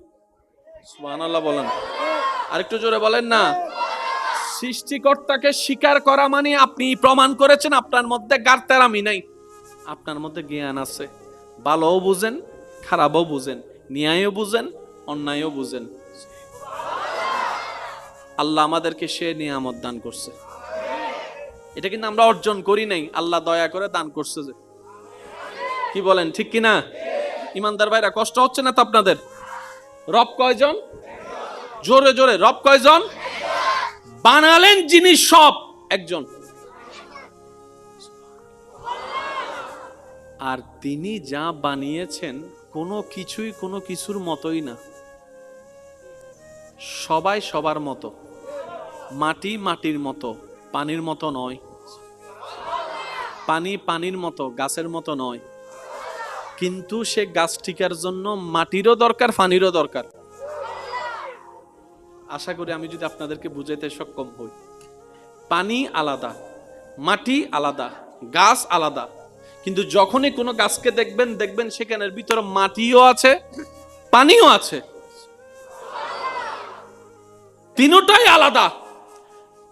সুবহানাল্লাহ বলেন, আরেকটু জোরে বলেন না। সৃষ্টিকর্তাকে স্বীকার করা মানে আপনি প্রমাণ করেছেন আপনার মধ্যে গারতেরামি নাই, আপনার মধ্যে জ্ঞান আছে। ভালোও বুঝেন, খারাপও বুঝেন, ন্যায়ও বুঝেন, অন্যায়ও বুঝেন। আল্লাহ আমাদেরকে সে নিয়ামত দান করছে, এটা কিন্তু আমরা অর্জন করি নাই, আল্লাহ দয়া করে দান করছে। যে কি বলেন, ঠিক কিনা? ইমানদার ভাইরা, কষ্ট হচ্ছে না তো আপনাদের? রব কয়জন? জোরে জোরে, রব কয়জন? বানালেন যিনি সব একজন, আর তিনি যা বানিয়েছেন কোনো কিছুই কোনো কিছুর মতোই না। সবাই সবার মতো, মাটি মাটির মতো, পানির মতো নয়। পানি পানির মতো, গাছের মতো নয়। কিন্তু সে গাছ টিকার জন্য মাটিরও দরকার, পানিরও দরকার। আশা করি আমি যদি আপনাদেরকে বুঝাইতে সক্ষম হই। পানি আলাদা, মাটি আলাদা, গাছ আলাদা, কিন্তু যখনই কোনো গাছকে দেখবেন সেখানের ভিতরে মাটিও আছে, পানিও আছে, তিনটাই আলাদা।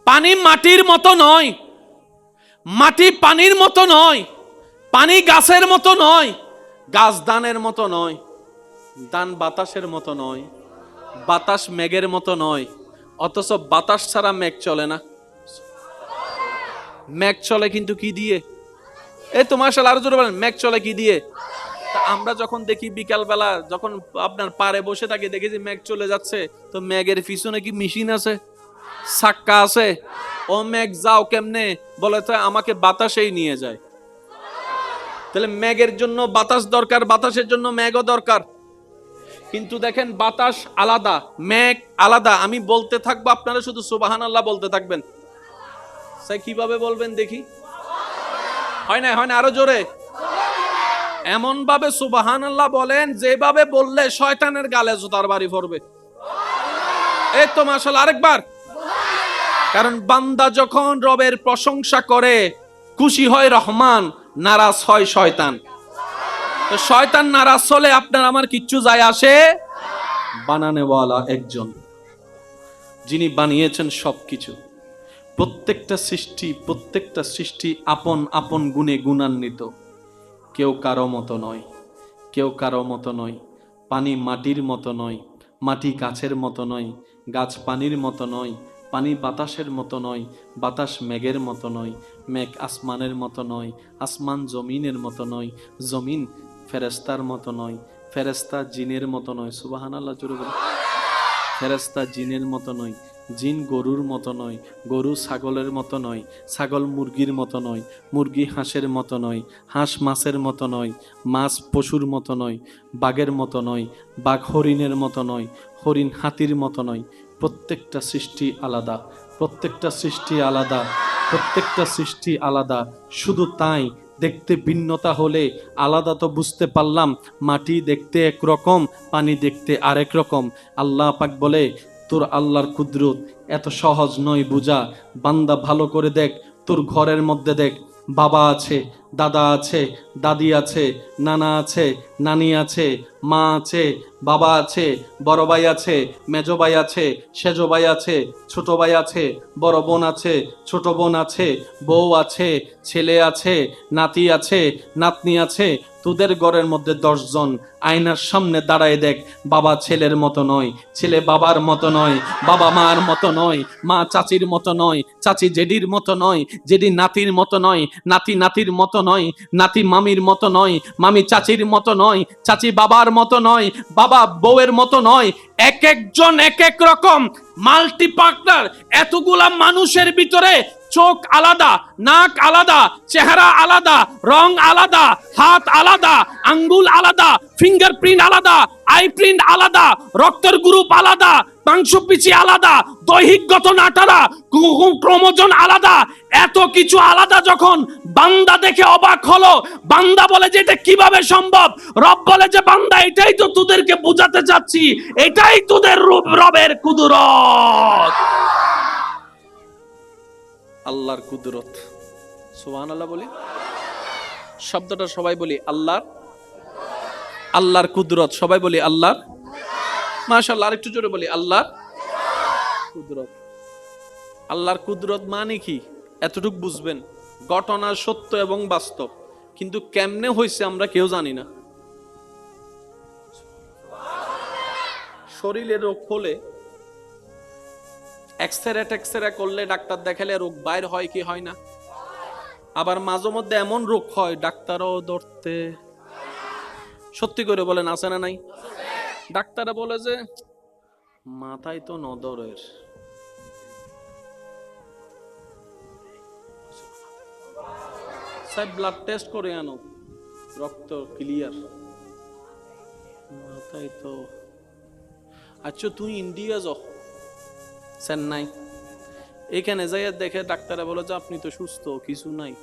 পানি মাটির মতো নয়, মাটি পানির মতো নয়, পানি গাছের মতো নয়, গাছ ধানের মতো নয়, ধান বাতাসের মতো নয়, বাতাস মেঘের মতো নয়। অথচ বাতাস ছাড়া মেঘ চলে না। মেঘ চলে কিন্তু কি দিয়ে? এই তোমার সাথে আরো জোরে বলেন, মেঘ চলে কি দিয়ে? তা আমরা যখন দেখি বিকাল বেলা যখন আপনার পাড়ে বসে থাকি, দেখি যে মেঘ চলে যাচ্ছে, তো মেঘের পিছনে কি মেশিন আছে, চাক্কা আছে? ও মেঘ যাও কেমনে? বলে তো আমাকে বাতাসেই নিয়ে যায়। তাহলে মেঘের জন্য বাতাস দরকার, বাতাসের জন্য মেঘও দরকার। কিন্তু দেখেন বাতাস আলাদা, মেঘ আলাদা। আমি বলতে থাকবো, আপনারা শুধু সুবহানাল্লাহ বলতে থাকবেন। স্যার কিভাবে বলবেন দেখি? হয় না, হয় না, আরো জোরে। এমন ভাবে সুবহানাল্লাহ বলেন যেভাবে বললে শয়তানের গালে জুতার বাড়ি পড়বে। এই তো মাশাআল্লাহ, আরেকবার। কারণ বান্দা যখন রবের প্রশংসা করে, খুশি হয় রহমান, নারাজ হয় শয়তান। তো শয়তান নারাজ হলে আপনার আমার কিচ্ছু যায় আসে। বানানেওয়ালা একজন, যিনি বানিয়েছেন সবকিছু। প্রত্যেকটা সৃষ্টি আপন আপন গুণে গুণান্বিত। কেউ কারো মতো নয়, কেউ কারো মতো নয়। পানি মাটির মতো নয়, মাটি গাছের মতো নয়, গাছ পানির মতো নয়, পানি বাতাসের মতো নয়, বাতাস মেঘের মতো নয়, মেঘ আসমানের মতো নয়, আসমান জমিনের মতো নয়, জমিন ফেরেশতার মতো নয়, ফেরেশতা জিনের মতো নয়। সুবহানাল্লাহ জোরে বলুন। ফেরেশতা জিনের মতো নয়, জিন গরুর মতো নয়, গরু ছাগলের মতো নয়, ছাগল মুরগির মতো নয়, মুরগি হাঁসের মতো নয়, হাঁস মাছের মতো নয়, মাছ পশুর মতো নয়, বাঘের মতো নয়, বাঘ হরিণের মতো নয়, হরিণ হাতির মতো নয়। প্রত্যেকটা সৃষ্টি আলাদা, প্রত্যেকটা সৃষ্টি আলাদা, প্রত্যেকটা সৃষ্টি আলাদা। শুধু তাই, দেখতে ভিন্নতা হলে আলাদা তো বুঝতে পারলাম। মাটি দেখতে একরকম, পানি দেখতে আরেক রকম। আল্লাহ পাক বলে, তোর আল্লাহর কুদরত এত সহজ নয় বুঝা। বান্দা ভালো করে দেখ, তোর ঘরের মধ্যে দেখ, বাবা আছে, দাদা আছে, দাদি আছে, নানা আছে, নানি আছে, মা আছে, বাবা আছে, বড় ভাই আছে, মেজো ভাই আছে, সেজো ভাই আছে, ছোট ভাই আছে, বড় বোন আছে, ছোট বোন আছে, বউ আছে, ছেলে আছে, নাতি আছে, নাতনি আছে। তোদের ঘরের মধ্যে 10 জন, আয়নার সামনে দাঁড়ায় দেখ, বাবা ছেলের মতো নয়, ছেলে বাবার মতো নয়, বাবা মার মতো নয়, মা চাচির মতো নয়, চাচি জেডির মতো নয়, জেডি নাতির মতো নয়, নাতি নাতির মতো নয়, নাতি মামির মতো নয়, মামি চাচির মতো নয়, চাচি বাবার মতো নয়, বাবা বউয়ের মতো নয়। এক একজন এক এক রকম, মাল্টি পার্টনার। এতগুলা মানুষের ভিতরে চোখ আলাদা, নাক আলাদা, চেহারা আলাদা, রং আলাদা, হাত আলাদা, আঙ্গুল আলাদা, ফিঙ্গারপ্রিন্ট আলাদা, আই প্রিন্ট আলাদা, রক্তের গ্রুপ আলাদা, মাংসপেশি আলাদা, দৈহিক গঠন আলাদা, ক্রোমোজোম আলাদা। এত কিছু আলাদা যখন বান্দা দেখে অবাক হলো, বান্দা বলে যে এটা কিভাবে সম্ভব? রব বলে যে বান্দা, এটাই তো তোদেরকে বোঝাতে চাচ্ছি, এটাই তোদের রবের কুদরত। আল্লাহর কুদরত। সুবহানাল্লাহ বলি, শব্দটা সবাই বলি, আল্লাহর, আল্লাহর কুদরত। সবাই বলি আল্লাহর। মাশাআল্লাহ, আরেকটু জোরে বলি, আল্লাহর কুদরত। আল্লাহর কুদরত মানে কি? এতটুকু বুঝবেন, ঘটনা সত্য এবং বাস্তব, কিন্তু কেমনে হয়েছে আমরা কেউ জানি না। শরীরে রোগ হলে এক্সরে করলে, ডাক্তার দেখালে রোগ বাইর হয় কি হয় না? আবার মাঝে মধ্যে এমন রোগ হয় ডাক্তারও ধরতে, সত্যি করে বলেন, আছে না নাই? ডাক্তাররা বলে যে মাথায় তো নদরের, স্যার ব্লাড টেস্ট করে আনো, রক্ত ক্লিয়ার, মাথায় তো। আচ্ছা তুই ইন্ডিয়া যাও, চেন্নাই, এখানে যাই দেখে ডাক্তারে বলে যে আপনি তো সুস্থ, কিছু নাই,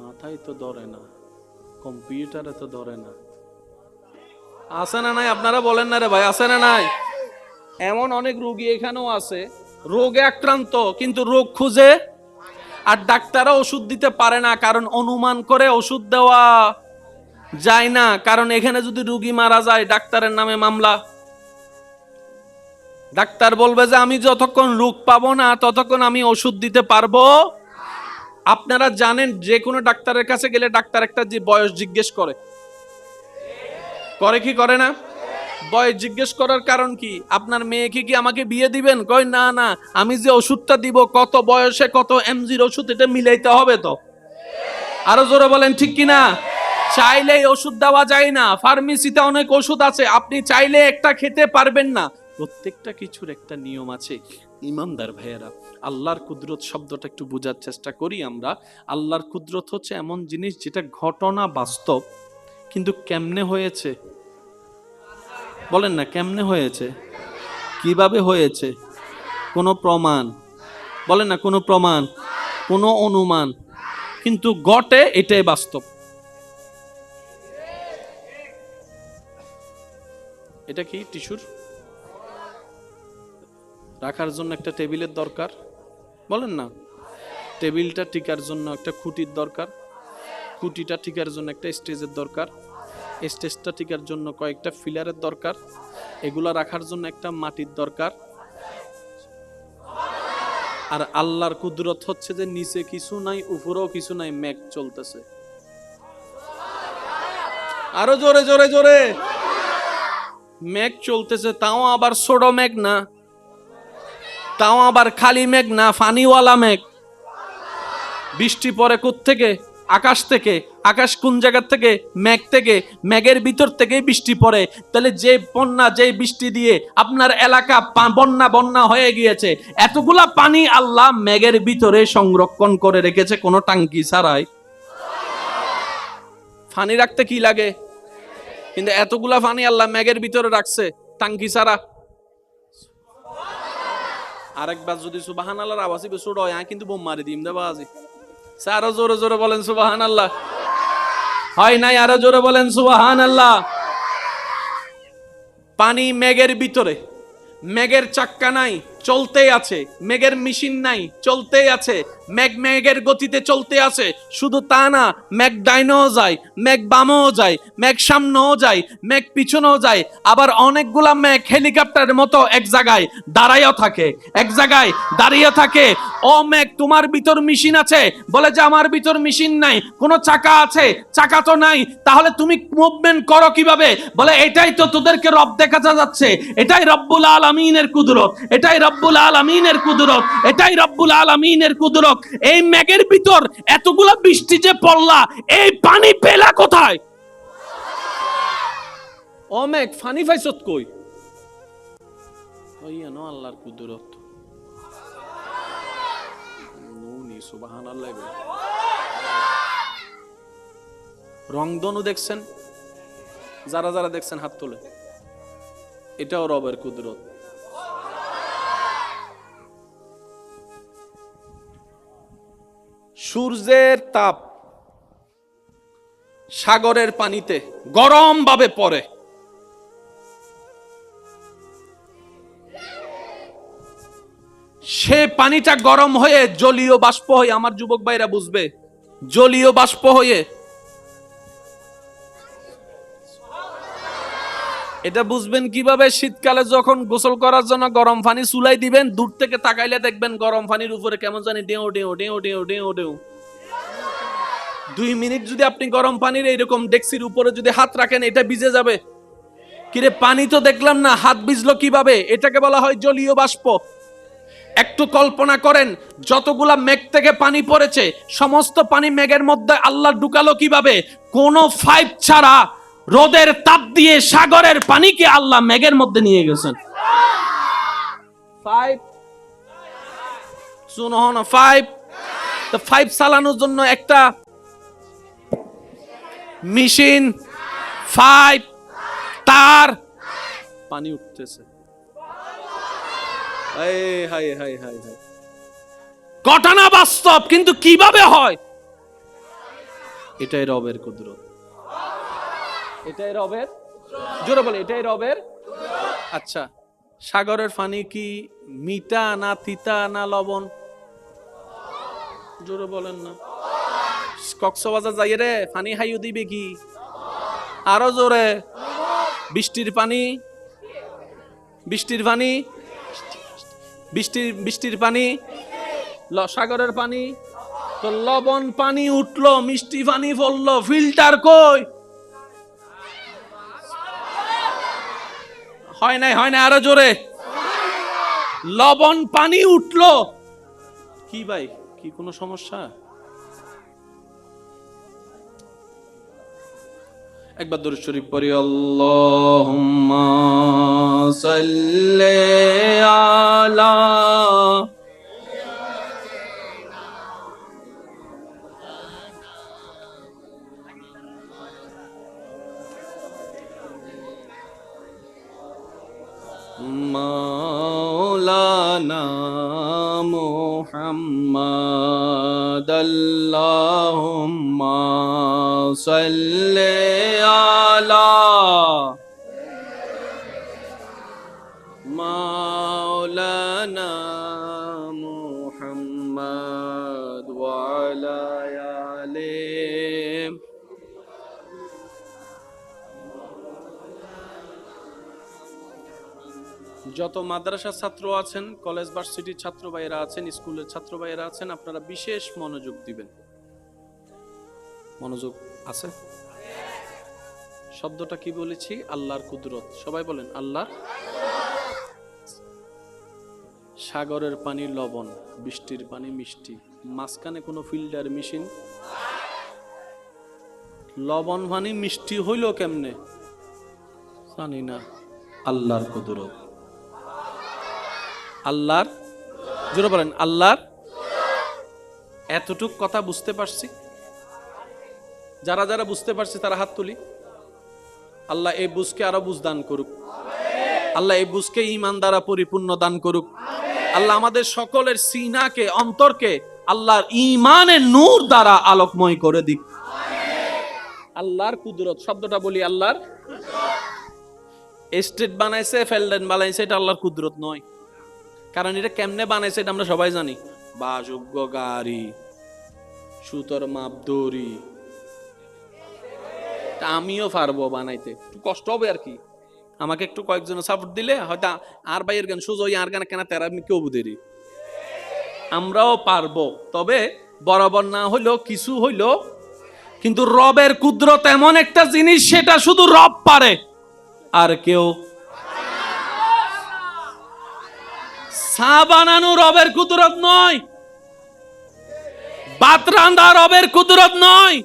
মাথায় তো ধরে না, কম্পিউটারে তো ধরে না। আছে না নাই? আপনারা বলেন না রে ভাই, আছে না নাই? এমন অনেক রোগী এখানেও আছে রোগে আক্রান্ত কিন্তু রোগ খুঁজে, আর ডাক্তাররা ওষুধ দিতে পারে না, কারণ অনুমান করে ওষুধ দেওয়া যায় না, কারণ এখানে যদি রোগী মারা যায় ডাক্তারের নামে মামলা। ডাক্তার বলবে যে আমি যতক্ষণ রোগ পাবো না ততক্ষণ আমি ওষুধ দিতে পারবো। আপনারা জানেন যে কোনো ডাক্তারের কাছে গেলে ডাক্তার একটা যে বয়স জিজ্ঞেস করে কি করে না? বয়স জিজ্ঞেস করার কারণ কি? আপনার মেয়েকে কি আমাকে বিয়ে দিবেন? কয় না না, আমি যে ওষুধটা দিব কত বয়সে কত এমজির ওষুধ এটা মিলাইতে হবে তো। আরো জোরে বলেন ঠিক কিনা? চাইলেই ওষুধ দেওয়া যায় না। ফার্মেসিতে অনেক ওষুধ আছে, আপনি চাইলে একটা খেতে পারবেন না। প্রত্যেকটা কিছুর একটা নিয়ম আছে। ইমানদার ভাইয়েরা, আল্লাহর কুদরত শব্দটা একটু বোঝার চেষ্টা করি আমরা। আল্লাহর কুদরত হচ্ছে এমন জিনিস যেটা ঘটনা বাস্তব, কিন্তু কেমনে হয়েছে বলেন না, কেমনে হয়েছে, কিভাবে হয়েছে, কোনো প্রমাণ বলেন না, কোনো প্রমাণ, কোনো অনুমান, কিন্তু ঘটে, এটাই বাস্তব। এটা কি টিস্যুর রাখার জন্য একটা টেবিলের দরকার, বলেন না। টেবিলটা টিকার জন্য একটা খুঁটির দরকার, খুঁটিটা টিকার জন্য একটা স্টেজের দরকার, স্টেজটা টিকার জন্য কয়েকটা ফিলারের দরকার, এগুলা রাখার জন্য একটা মাটির দরকার। আর আল্লাহর কুদরত হচ্ছে যে নিচে কিছু নাই, উপরেও কিছু নাই, মেঘ চলতেছে। আরো জোরে জোরে জোরে, মেঘ চলতেছে, তাও আবার ছোট মেঘ না, তাও আবার খালি মেঘ না, পানিওয়ালা মেঘ। বৃষ্টি পড়ে কোত্থেকে? আকাশ থেকে। আকাশ কোন জায়গা থেকে? মেঘ থেকে। মেঘের ভিতর থেকেই বৃষ্টি পড়ে। তাহলে যে বন্যা, যে বৃষ্টি দিয়ে আপনার এলাকা বন্যা হয়ে গিয়েছে, এতগুলা পানি আল্লাহ মেঘের ভিতরে সংরক্ষণ করে রেখেছে কোনো টাঙ্কি ছাড়াই। পানি রাখতে কি লাগে? কিন্তু এতগুলা পানি আল্লাহ মেঘের ভিতরে রাখছে টাঙ্কি ছাড়া। আরেকবার যদি সুবহানাল্লাহর আওয়াজ ছোট হয় কিন্তু বোম মারি দিম দেবা আজি। আরো জোরে জোরে বলেন সুবহানাল্লাহ। হয় নাই? আরো জোরে বলেন সুবহানাল্লাহ। পানি মেঘের ভিতরে, মেঘের চাক্কা নাই, চলতেই আছে। মেঘের মেশিন নাই, চলতেই আছে। মেঘের গতিতে চলতে আছে। শুধু তা না, মেঘ ডাইনেও যায়, মেঘ বামেও যায়, মেঘ সামনেও যায়, মেঘ পিছনেও যায়। আবার অনেকগুলা মেঘ হেলিকপ্টারের মতো এক জায়গায় দাঁড়াইও থাকে, এক জায়গায় দাঁড়িয়ে থাকে। ও মেঘ, তোমার ভিতর মেশিন আছে? বলে যে আমার ভিতর মেশিন নাই। কোনো চাকা আছে? চাকা তো নাই। তাহলে তুমি মুভমেন্ট করো কিভাবে? বলে এটাই তো তোদেরকে রব দেখাতে যাচ্ছে। এটাই রব্বুল আলামিনের কুদরত, এটাই রব্বুল আলামিনের কুদরত, এটাই রব্বুল আলামিনের কুদরত। এই মেঘের ভিতর এতগুলা বৃষ্টি যে পড়লা, এই পানি পেলা কোথায়? ও মেঘ, পানি পাইছত কই? ওইয়া নো আল্লাহর কুদরত। নুনি সুবহানাল্লাহ। রংধনু দেখছেন? যারা যারা দেখছেন হাত তোলে। এটাও রবের কুদরত। সূর্যের তাপ সাগরের পানিতে গরম ভাবে পড়ে। সে পানিটা গরম হয়ে জলীয় বাষ্প হয়ে, আমার যুবক ভাইরা বুঝবে, জলীয় বাষ্প হয়ে, এটা বুঝবেন কিভাবে? শীতকালে যখন গোসল করার জন্য গরম পানি চুলাই দিবেন, দূর থেকে তাকাইলে দেখবেন গরম পানির উপরে কেমন জানি ডেউ ডেউ ডেউ ডেউ ডেউ ডেউ। 2 মিনিট যদি আপনি গরম পানির এইরকম ডেক্সির উপরে যদি হাত রাখেন, এটা ভিজে যাবে। কিরে, পানি তো দেখলাম না, হাত ভিজলো কিভাবে? এটাকে বলা হয় জলীয় বাষ্প। একটু কল্পনা করেন, যতগুলা মেঘ থেকে পানি পড়েছে, সমস্ত পানি মেঘের মধ্যে আল্লাহ ঢুকালো কিভাবে? কোন পাইপ ছাড়া রোদের তাপ দিয়ে সাগরের পানিকে আল্লাহ মেঘের মধ্যে নিয়ে গেছেন। পাইপ শুনো না, পাইপ তো পাইপ চালানোর জন্য একটা মেশিন, পাইপ, তার, পানি উঠতেছে। ঘটনা বাস্তব, কিন্তু কিভাবে হয়? এটাই রবের কুদরত, এটাই রবের, জোরে বলে এটাই রবের। আচ্ছা, সাগরের পানি কি মিঠা না তিতা না লবণ? জোরে বলেন না। কক্সবাজার যাই রে পানি হাইও দিবে কি? আরো জোরে। বৃষ্টির পানি, বৃষ্টির পানি, বৃষ্টির পানি, সাগরের পানি। তো লবণ পানি উঠলো, মিষ্টি পানি পড়লো, ফিল্টার কই? হয় নাই, হয় না, আরো জোরে। লবণ পানি উঠলো, কি ভাই, কি কোনো সমস্যা? একবার দরুদ শরীফ পড়ি। আল্লাহুম্মা সাল্লি আলা মাওলানা মুহাম্মাদ। আল্লাহুম্মা সাল্লি আলা মাওলানা মুহাম্মাদ ওয়া আলা আলিহি। যত মাদ্রাসার ছাত্র আছেন, কলেজ ভার্সিটির ছাত্র ভাইয়েরা আছেন, স্কুলের ছাত্র ভাইয়েরা আছেন, আপনারা বিশেষ মনোযোগ দিবেন। মনোযোগ আছে? শব্দটা কি বলেছি? আল্লাহর কুদরত। সবাই বলেন আল্লাহর। সাগরের পানি লবণ, বৃষ্টির পানি মিষ্টি, মাঝখানে কোনো ফিল্টার মেশিন। লবণ পানি মিষ্টি হইল কেমনে জানি না। আল্লাহর কুদরত। আল্লাহর, জোরে বলেন আল্লাহর। এতটুক কথা বুঝতে পারছি? যারা যারা বুঝতে পারছি তারা হাত তুলি। আল্লাহ এই বুঝকে আরো বুঝ দান করুক। আল্লাহ এই বুঝকে ঈমান দ্বারা পরিপূর্ণ দান করুক। আল্লাহ আমাদের সকলের সিনাকে, অন্তরকে আল্লাহর ঈমানের নূর দ্বারা আলোকময় করে দিক। আল্লাহর কুদরত শব্দটা বলি। আল্লাহর এস্টেট বানাইছে, ফেলডেন বানাইছে, এটা আল্লাহর কুদরত নয়। কারণ এটা কেমনে বানাইছে এটা আমরা সবাই জানি। বাসযোগ্য গাড়ি, সুতোর মাপ দড়ি, আমিও পারবো বানাইতে, একটু কষ্ট হবে আর কি। আমাকে একটু কয়েকজন সাপোর্ট দিলে হয়তো আর ভাইয়ের গান সুযোগ, আর গান কেনা তেরা আমি কেউ বুঝেরি, আমরাও পারবো। তবে বরাবর না হইলেও কিছু হইলো। কিন্তু রবের কুদরত এমন একটা জিনিস, সেটা শুধু রব পারে, আর কেউ। চা বানানো রবের কুদরত নয়, ভাত রান্ধা রবের কুদরত নয়,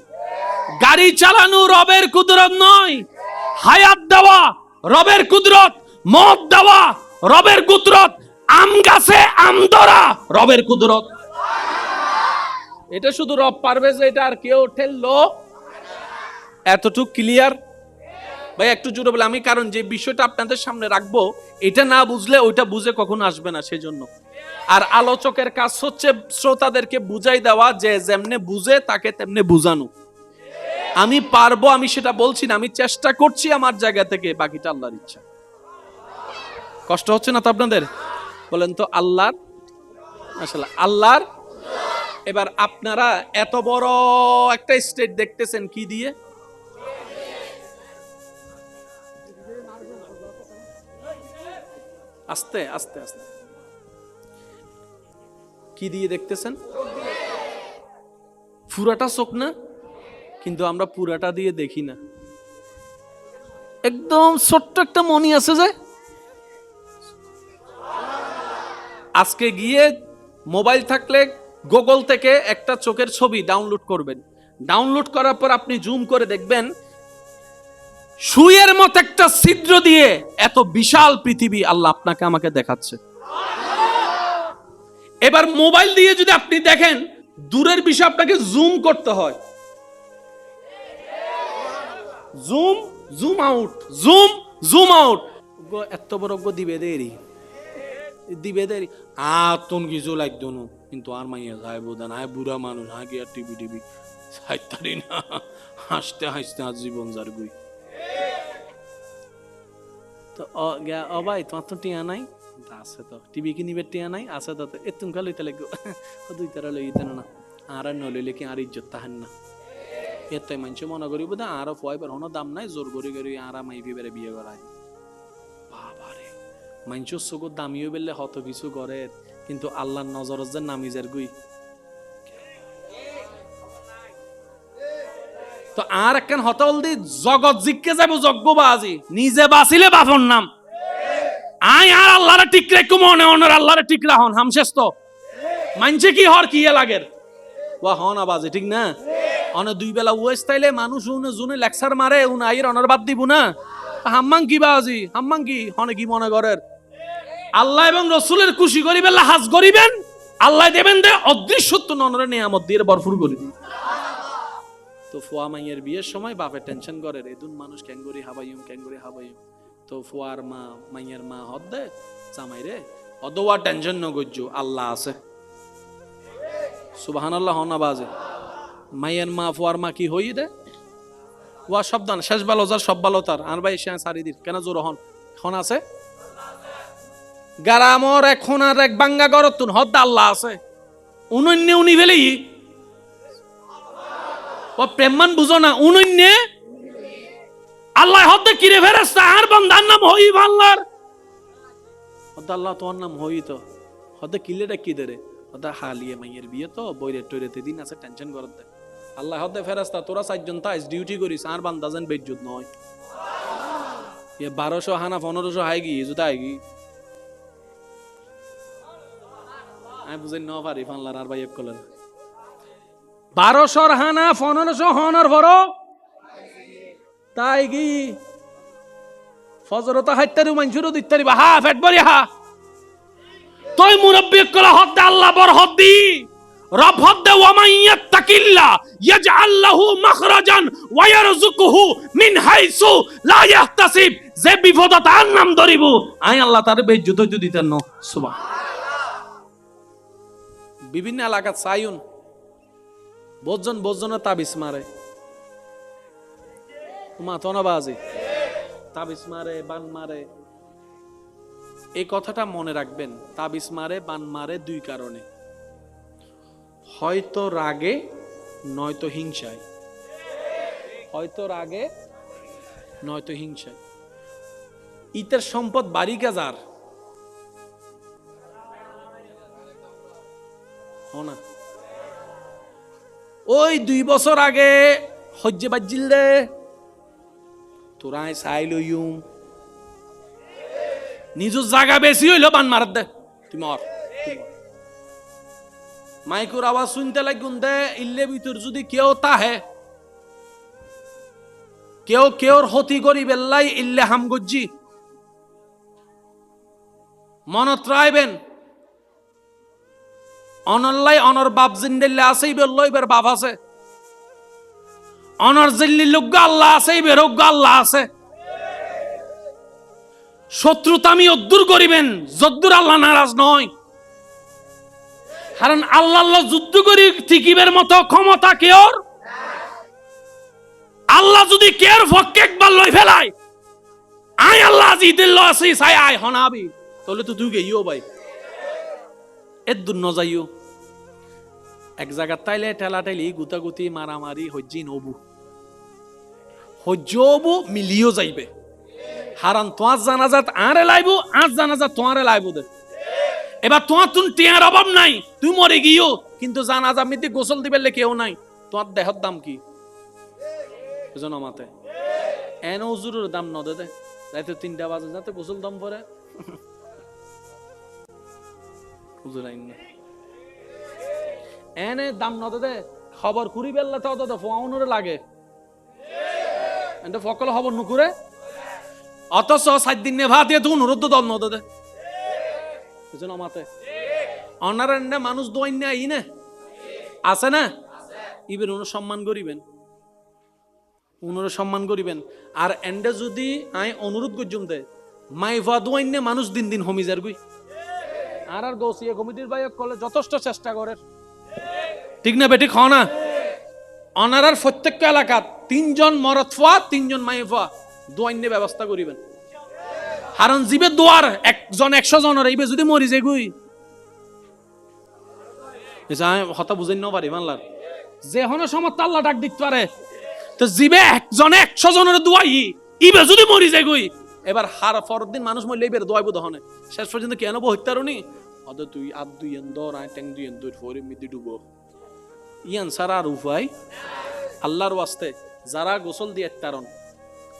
গাড়ি চালানো রবের কুদরত নয়, হায়াত দেওয়া রবের কুদরত, মদ দেওয়া রবের কুদরত, আম গাছে আম ধরা রবের কুদরত। এটা শুধু রব পারবে, যে এটা আর কেউ ঠেললো। এতটুক ক্লিয়ার ভাই? একটু জোরে বলে আমি, কারণ যে বিষয়টা আপনাদের সামনে রাখবো, এটা না বুঝলে ওইটা বুঝে কখনো আসবে না, সেজন্য। আর আলোচকের কাজ হচ্ছে শ্রোতাদেরকে বুঝাই দেওয়া, যে যেমনে বুঝে তাকে তেমনে বুঝানো। আমি পারবো, আমি সেটা বলছি না, আমি চেষ্টা করছি আমার জায়গা থেকে, বাকিটা আল্লাহর ইচ্ছা। কষ্ট হচ্ছে না তো আপনাদের? বলেন তো আল্লাহর। আসলে আল্লাহর। এবার আপনারা এত বড় একটা স্টেট দেখতেছেন কি দিয়ে? আস্তে আস্তে আস্তে। কি দিয়ে দেখতেছেন? পুরাটা চোখ না, কিন্তু আমরা পুরাটা দিয়ে দেখি না। একদম ছোট্ট একটা মনি আছে যে, আজকে গিয়ে মোবাইল থাকলে গুগল থেকে একটা চোখের ছবি ডাউনলোড করবেন। ডাউনলোড করার পর আপনি জুম করে দেখবেন, সুইয়ের মতো একটা ছিদ্র দিয়ে এত বিশাল পৃথিবী আল্লাহ আপনাকে আমাকে দেখাচ্ছে। এবার মোবাইল দিয়ে যদি আপনি দেখেন, দূরের বিষয় আপনাকে জুম করতে হয়। Zoom, zoom out, zoom, zoom out. এত বড় দিবে দেরি, দিবে দেরি। আতন কিছু লাগতো না, কিন্তু আর মাইয়া যায় বোধান, আয় বুড়া মানুষ, আগে আর টিভি টিভি সাইতারি না, হাসতে হাসতে আজ জীবন যার গুই। তো ও ভাই তোমার তো টিয়া নাই, আছে তো টিভি কিনিবে টিয়া নাই, আছে তো এতুম কা লইতে লাগবে, দুই তারা লইতে না আর নলইলে কি আর ইজ্জত তাহান না। এতে মানুষ মনে করি বোধ আরো পয়বার হনো দাম নাই, জোর করি করি আর মাইবি বেড়ে বিয়ে করায়। বাবারে মানুষের চোখের দামিও বেললে হত কিছু করে, কিন্তু আল্লাহর নজর যে নামিজের গুই। তো আর একখান হতল দি জগৎ জিজ্ঞে যাব যজ্ঞবাজি, নিজে বাঁচিলে বাপর নাম। আয় আর আল্লাহরে ঠিক রেখো মনে অনর আল্লাহরে ঠিক রাখুন হামশেষ তো মানছে কি হর কি লাগের ওয়া হন আবাজে ঠিক না। অনে দুই বেলা ওয়েস তাইলে মানুষ উনে জুনে লেকচার মারে উন আইর অনর বাদ দিব না। হাম্মাং কি বাজি হাম্মাং কি হনে কি মনে করের আল্লাহ এবং রসুলের খুশি করিবেন হাজ করিবেন, আল্লাহ দেবেন দে অদৃশ্যত্ব ননরে নিয়ামত দিয়ে ভরপুর করে দিন। তো ফুয়া মাইয়ের বিয়ের সময় বাপে টেনশন করে এদুন মানুষ ক্যাঙ্গুরি হাবাইম ক্যাঙ্গুরি হাবাইম। তো ফুয়ার মা মাইয়ের মা হদ দে জামাই রে অদোয়া টেনশন নগজ্য আল্লাহ আছে। সুবহানাল্লাহ হন আবাজে মাইয়ের মা ফুয়ার মা কি হই দে ওয়া শব্দান শেষ ভালো যার সব ভালো তার আর ভাই সে সারি দির কেন জোর হন হন আছে গারামর এখন আর এক বাঙ্গা গরতুন হদ আল্লাহ আছে উনন্য উনি ফেলেই ও প্রেমমান বুঝো না উনন্য আল্লাহ হদ কিরে ফেরেশতা আর বান্দার নাম হই আল্লাহর হদ আল্লাহ তোর নাম হই তো হদ কিলেটা কি দেরে হদ হালিয়ে মাইয়ের বিয়ে তো বইরে টইরেতে দিন আছে টেনশন করত দে আল্লাহ হদ ফেরেশতা তোরা চারজন তাইস ডিউটি করিস আর বান্দা যেন বেজ্জত নয় এ 1200 হানা 1500 হাই গি জুতা হাই গি আমি বুঝেন ন পারি ফানলার আর ভাই এক কলেন 1200 হানা 1500 হনার ভরো তাই কি ফজরত হাইতারি মানসুরও দিতারি বা হা ফেট বরি হা তুই মুরব্বি কলা হদ আল্লাহ বর হদ্দি রব হদ ওয়া মান ইয়াত্তাকিল্লাহ ইয়াজআল লাহু মাখরাজান ওয়া ইয়ারযুকুহু মিন হাইসু লা ইয়াহতাসিব যে বিপদ তার নাম ধরিব আই আল্লাহ তারে বেইজ্জত হইতে দিতেন না সুবহানাল্লাহ। বিভিন্ন এলাকা চাইউন বোজন তাবিজ মারে মাথনা বাজে তাবিজ মারে বান মারে। এই কথাটা মনে রাখবেন তাবিজ মারে বান মারে দুই কারণে, হয়তো রাগে নয়তো হিংসায়, হয়তো রাগে নয়তো হিংসায়। ইতের সম্পদ বাড়ি গাজার না ওই 2 বছর আগে হজ্জে বাজিল দে তোরাই চাইল নিজের জায়গা বেশি হইল বান মারাত দে তুমি মাইকুর আওয়াজ শুনতে লাগুন দে ইল্লে ভিতর যদি কেউ তাহে কেউ কেউর হতি করি বেল্লাই ইল্লে হাম গজ্জি মনত রাইবেন অনল্লাই অনর বাপ জিন্দেল্লে আছে ইবের বাপ আছে অনর জিল্লি লোক আল্লাহ আছে ইবের আল্লাহ আছে। শত্রুতা আমি অদ্দূর করিবেন যদ্দূর আল্লাহ নারাজ নয়, কারণ আল্লাহ যুদ্ধ করি ঠিকিবের মতো ক্ষমতা কেউর আল্লাহ যদি কেউর পক্ষে একবার লই ফেলায় আয় আল্লাহ জিদিল আছে সাই আয় হনাবি তাহলে তো তুই গেইও ভাই এর দূর ন যাইও এক জায়গা তাইলে ঠেলাঠেলি গুতাগুতি মারামারি হজ্জি নবু হজ্জবু মিলিও যাইবে হারান তোমার জানাজাত আরে লাইবো আজ জানাজাত তোমারে লাইবো দে। এবার তোমার তুন টিয়ার অভাব নাই তুই মরে গিয়েও কিন্তু জানাজা মিতে গোসল দিবে কেউ নাই তোমার দেহর দাম কি বুঝো না মাতে এন হুজুরের দাম ন দে রাতে 3টা বাজে যাতে গোসল দাম পরে হুজুর আইন না এনে দাম ন দে খবর কুড়ি বেল্লা তো তো ফোনরে লাগে এন্ড ফকল খবর নুকুরে অথচ 7 দিন নেভা দিয়ে তুই অনুরোধ দল ন দে বুঝো না মাতে অনারান্না মানুষ দোয়াই না ই না আছে না ইবেন উনি সম্মান করিবেন উনরে সম্মান করিবেন। আর এন্ডে যদি আই অনুরোধ করজুম দে মাইফা দোয়াই না মানুষ দিন দিন হমিজার গুই আর আর গৌসিয়া কমিটির ভাই কলে যথেষ্ট চেষ্টা করে ঠিক না বেটি খাও না অনারার প্রত্যেক এলাকাত 3 জন মরদ ফুয়া 3 জন মাইফা দোয়াই না ব্যবস্থা করিবেন। কারণ জিবে দোয়ার একজন 100 জনের এইবে যদি মরি যায় গুই হতা বুঝেন না পারি মানলার যে হন সমত আল্লাহ ডাক দিতে পারে তো জিবে একজনে 100 জনের দোয়াই ইবে যদি মরি যায় গুই এবার হার পরদিন মানুষ মরলে এবার দোয়াইব দহনে শেষ পর্যন্ত কেন হইতারনি অদ তুই আদ দুই এন দর আই ট্যাং দুই এন দুই ফরি মিদি ডুবো ইয়ান সারা আর উপায় আল্লাহর ওয়াস্তে যারা গোসল দিয়ে তারন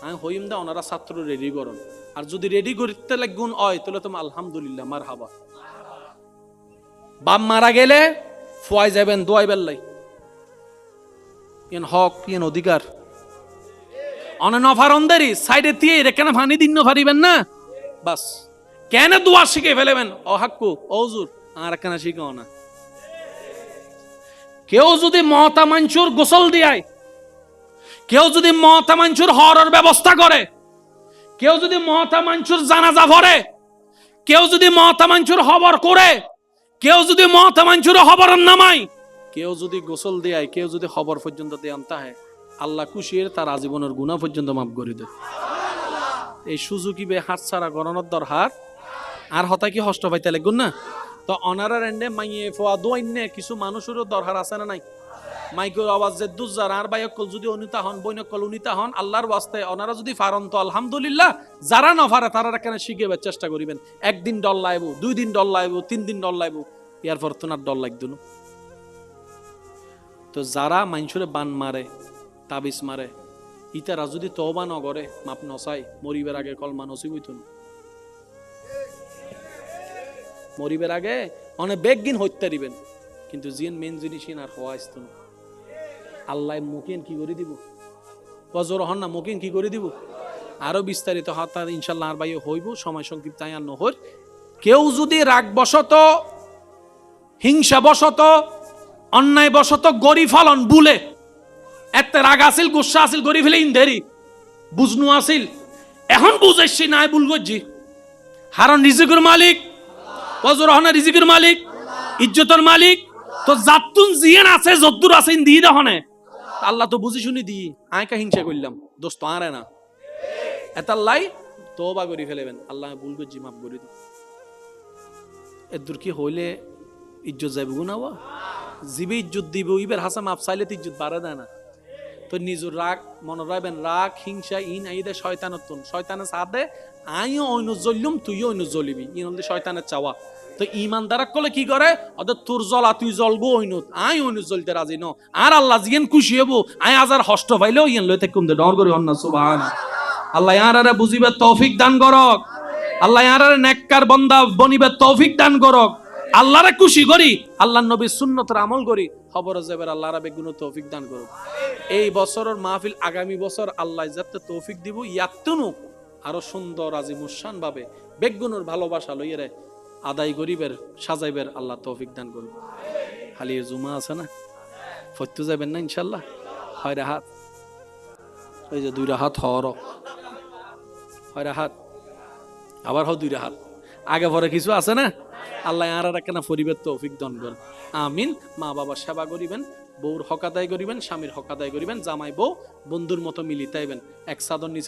আমি হইম দা ওনারা ছাত্র রেডি করুন আর যদি রেডি করতে লাগুন হয় তাহলে তুমি আলহামদুলিল্লাহ মারহাবা বাপ মারা গেলে ফুয়াই যাবেন দোয়াই বেল্লাই ইয়ান হক ইয়ান অধিকার অনেক নফারন্দারি সাইডে দিয়ে এখানে ফানি দিন ফারিবেন না বাস কেন দোয়া শিখে ফেলেবেন ও হাক্কু ওজুর আর কেন শিখাও না কেউ যদি মহতা মাঞ্চুর গোসল দিয়ায় কেউ যদি মহতা মাঞ্চুর হওয়ার ব্যবস্থা করে কেউ যদি মহতা মাঞ্চুর জানাজা ভরে কেউ যদি মহতা মাঞ্চুর হবর করে কেউ যদি মহতা মাঞ্চুর হবর নামায় কেউ যদি গোসল দেয় কেউ যদি খবর পর্যন্ত দেয় তাহে আল্লাহ খুশির তার আজীবনের গুনাহ পর্যন্ত মাফ করে দেয় এই সুযোগী বে হাত ছাড়া গণনার দরকার আর হতা কি হষ্ট পাইতে লাগুন না তো অনারার এন্ডে মাইয়ে ফোয়া দোয়াইনে কিছু মানুষেরও দরকার আছে না নাই মাইকের আওয়াজ যে দুজার আর বাইকল যদি অনিতা হন বৈনকল উনিতা হন আল্লাহর ওয়াস্তে ওনারা যদি ফারন তো আলহামদুলিল্লাহ যারা না ফারে তারা কেন শিখেবার চেষ্টা করিবেন একদিন ডল লাইব 2 দিন ডল লাইব 3 দিন ডল লাইব ইয়ার পর তো না ডল লাগতো না তো যারা মানুষের বান মারে তাবিজ মারে ইতারা যদি তওবা ন করে মাপ নসাই মরিবের আগে কলমা নসিব হইতো না মরিবের আগে অনেক বেগিন হত্যা দিবেন কিন্তু জিন মেন জিনিস আর হওয়া আসতো না আল্লাহ মুকিন কি করে দিব বজর হন না মুকিন কি করে দিব আরো বিস্তারিত হাত ইনশাল্লাহ আর ভাই হইব সময় সংক্ষিপ্ত আর নহর কেউ যদি রাগ বশত হিংসা বশত অন্যায় বশত গরি ফলন বুলে এত রাগ আসিল গুসা আসিল গরি ফেলে ইন্ধেরি বুঝনু আসিল এখন বুঝেছি নাই ভুল করছি হারন রিজিকের মালিক বজর হন রিজিকের মালিক ইজ্জতের মালিক তো জাতুন জিয়ান আছে যদ্দুর আছে দিয়ে দহনে আল্লাহ তো বুঝি শুনি দি আয়কা হিংসা করলাম দোস্ত আরে না এতাল্লাই তওবা করি ফেলেবেন আল্লাহ ভুল করছি মাফ করে দিন এদুর কি হইলে ইজ্জত যাইব না বা জিবে ইজ্জত দিব ইবের হাসা মাপ চাইলে তো ইজ্জত বাড়ে দেয় না তো নিজের রাগ মনে রাখবেন রাগ হিংসা ইন আইদে শয়তানের তুন শয়তানের সাথে আইও অন্য জ্বললুম তুইও অন্য জ্বলিবি ইন হলে শয়তানের চাওয়া তো ইমানদারা কলে কি করে ওদের তোর জ্বলা তুই জ্বলবো অইনত আই অইনত জ্বলতে রাজি ন আর আল্লাহ জিয়েন খুশি হবো আই আজার হষ্ট পাইলেও ইয়েন লইতে কমতে ডর করি হন না সুবহান আল্লাহ ইয়ারারে বুঝিবে তৌফিক দান করক আল্লাহ ইয়ারারে নেককার বান্দা বনিবে তৌফিক দান করক আল্লাহরে খুশি করি আল্লাহর নবীর সুন্নতের আমল করি খবর যাবের আল্লাহ রাবে গুণ তৌফিক দান করুক এই বছরের মাহফিল আগামী বছর আল্লাহ যাতে তৌফিক দিব ইয়াতুনু আরো সুন্দর আজিমুসান ভাবে বেগুনের ভালোবাসা লইরে আদায় গরিবের সাজাইবের আল্লাহ তৌফিক দান করুক খালি জুমা আছে না ফত্যু যাবেন না ইনশাল্লাহ হয় রাহাত ওই যে 2 রাহাত হর হয় রাহাত আবার হ 2 রাহাত আগে পরে কিছু আছে না আল্লাহ আর কেন পরিবের তৌফিক দান করেন আমিন মা বাবা সেবা করিবেন বউর হক আদায় করিবেন স্বামীর হক আদায় করিবেন জামাই বউ বন্ধুর মতো মিলিতাইবেন এক চাদর নিচে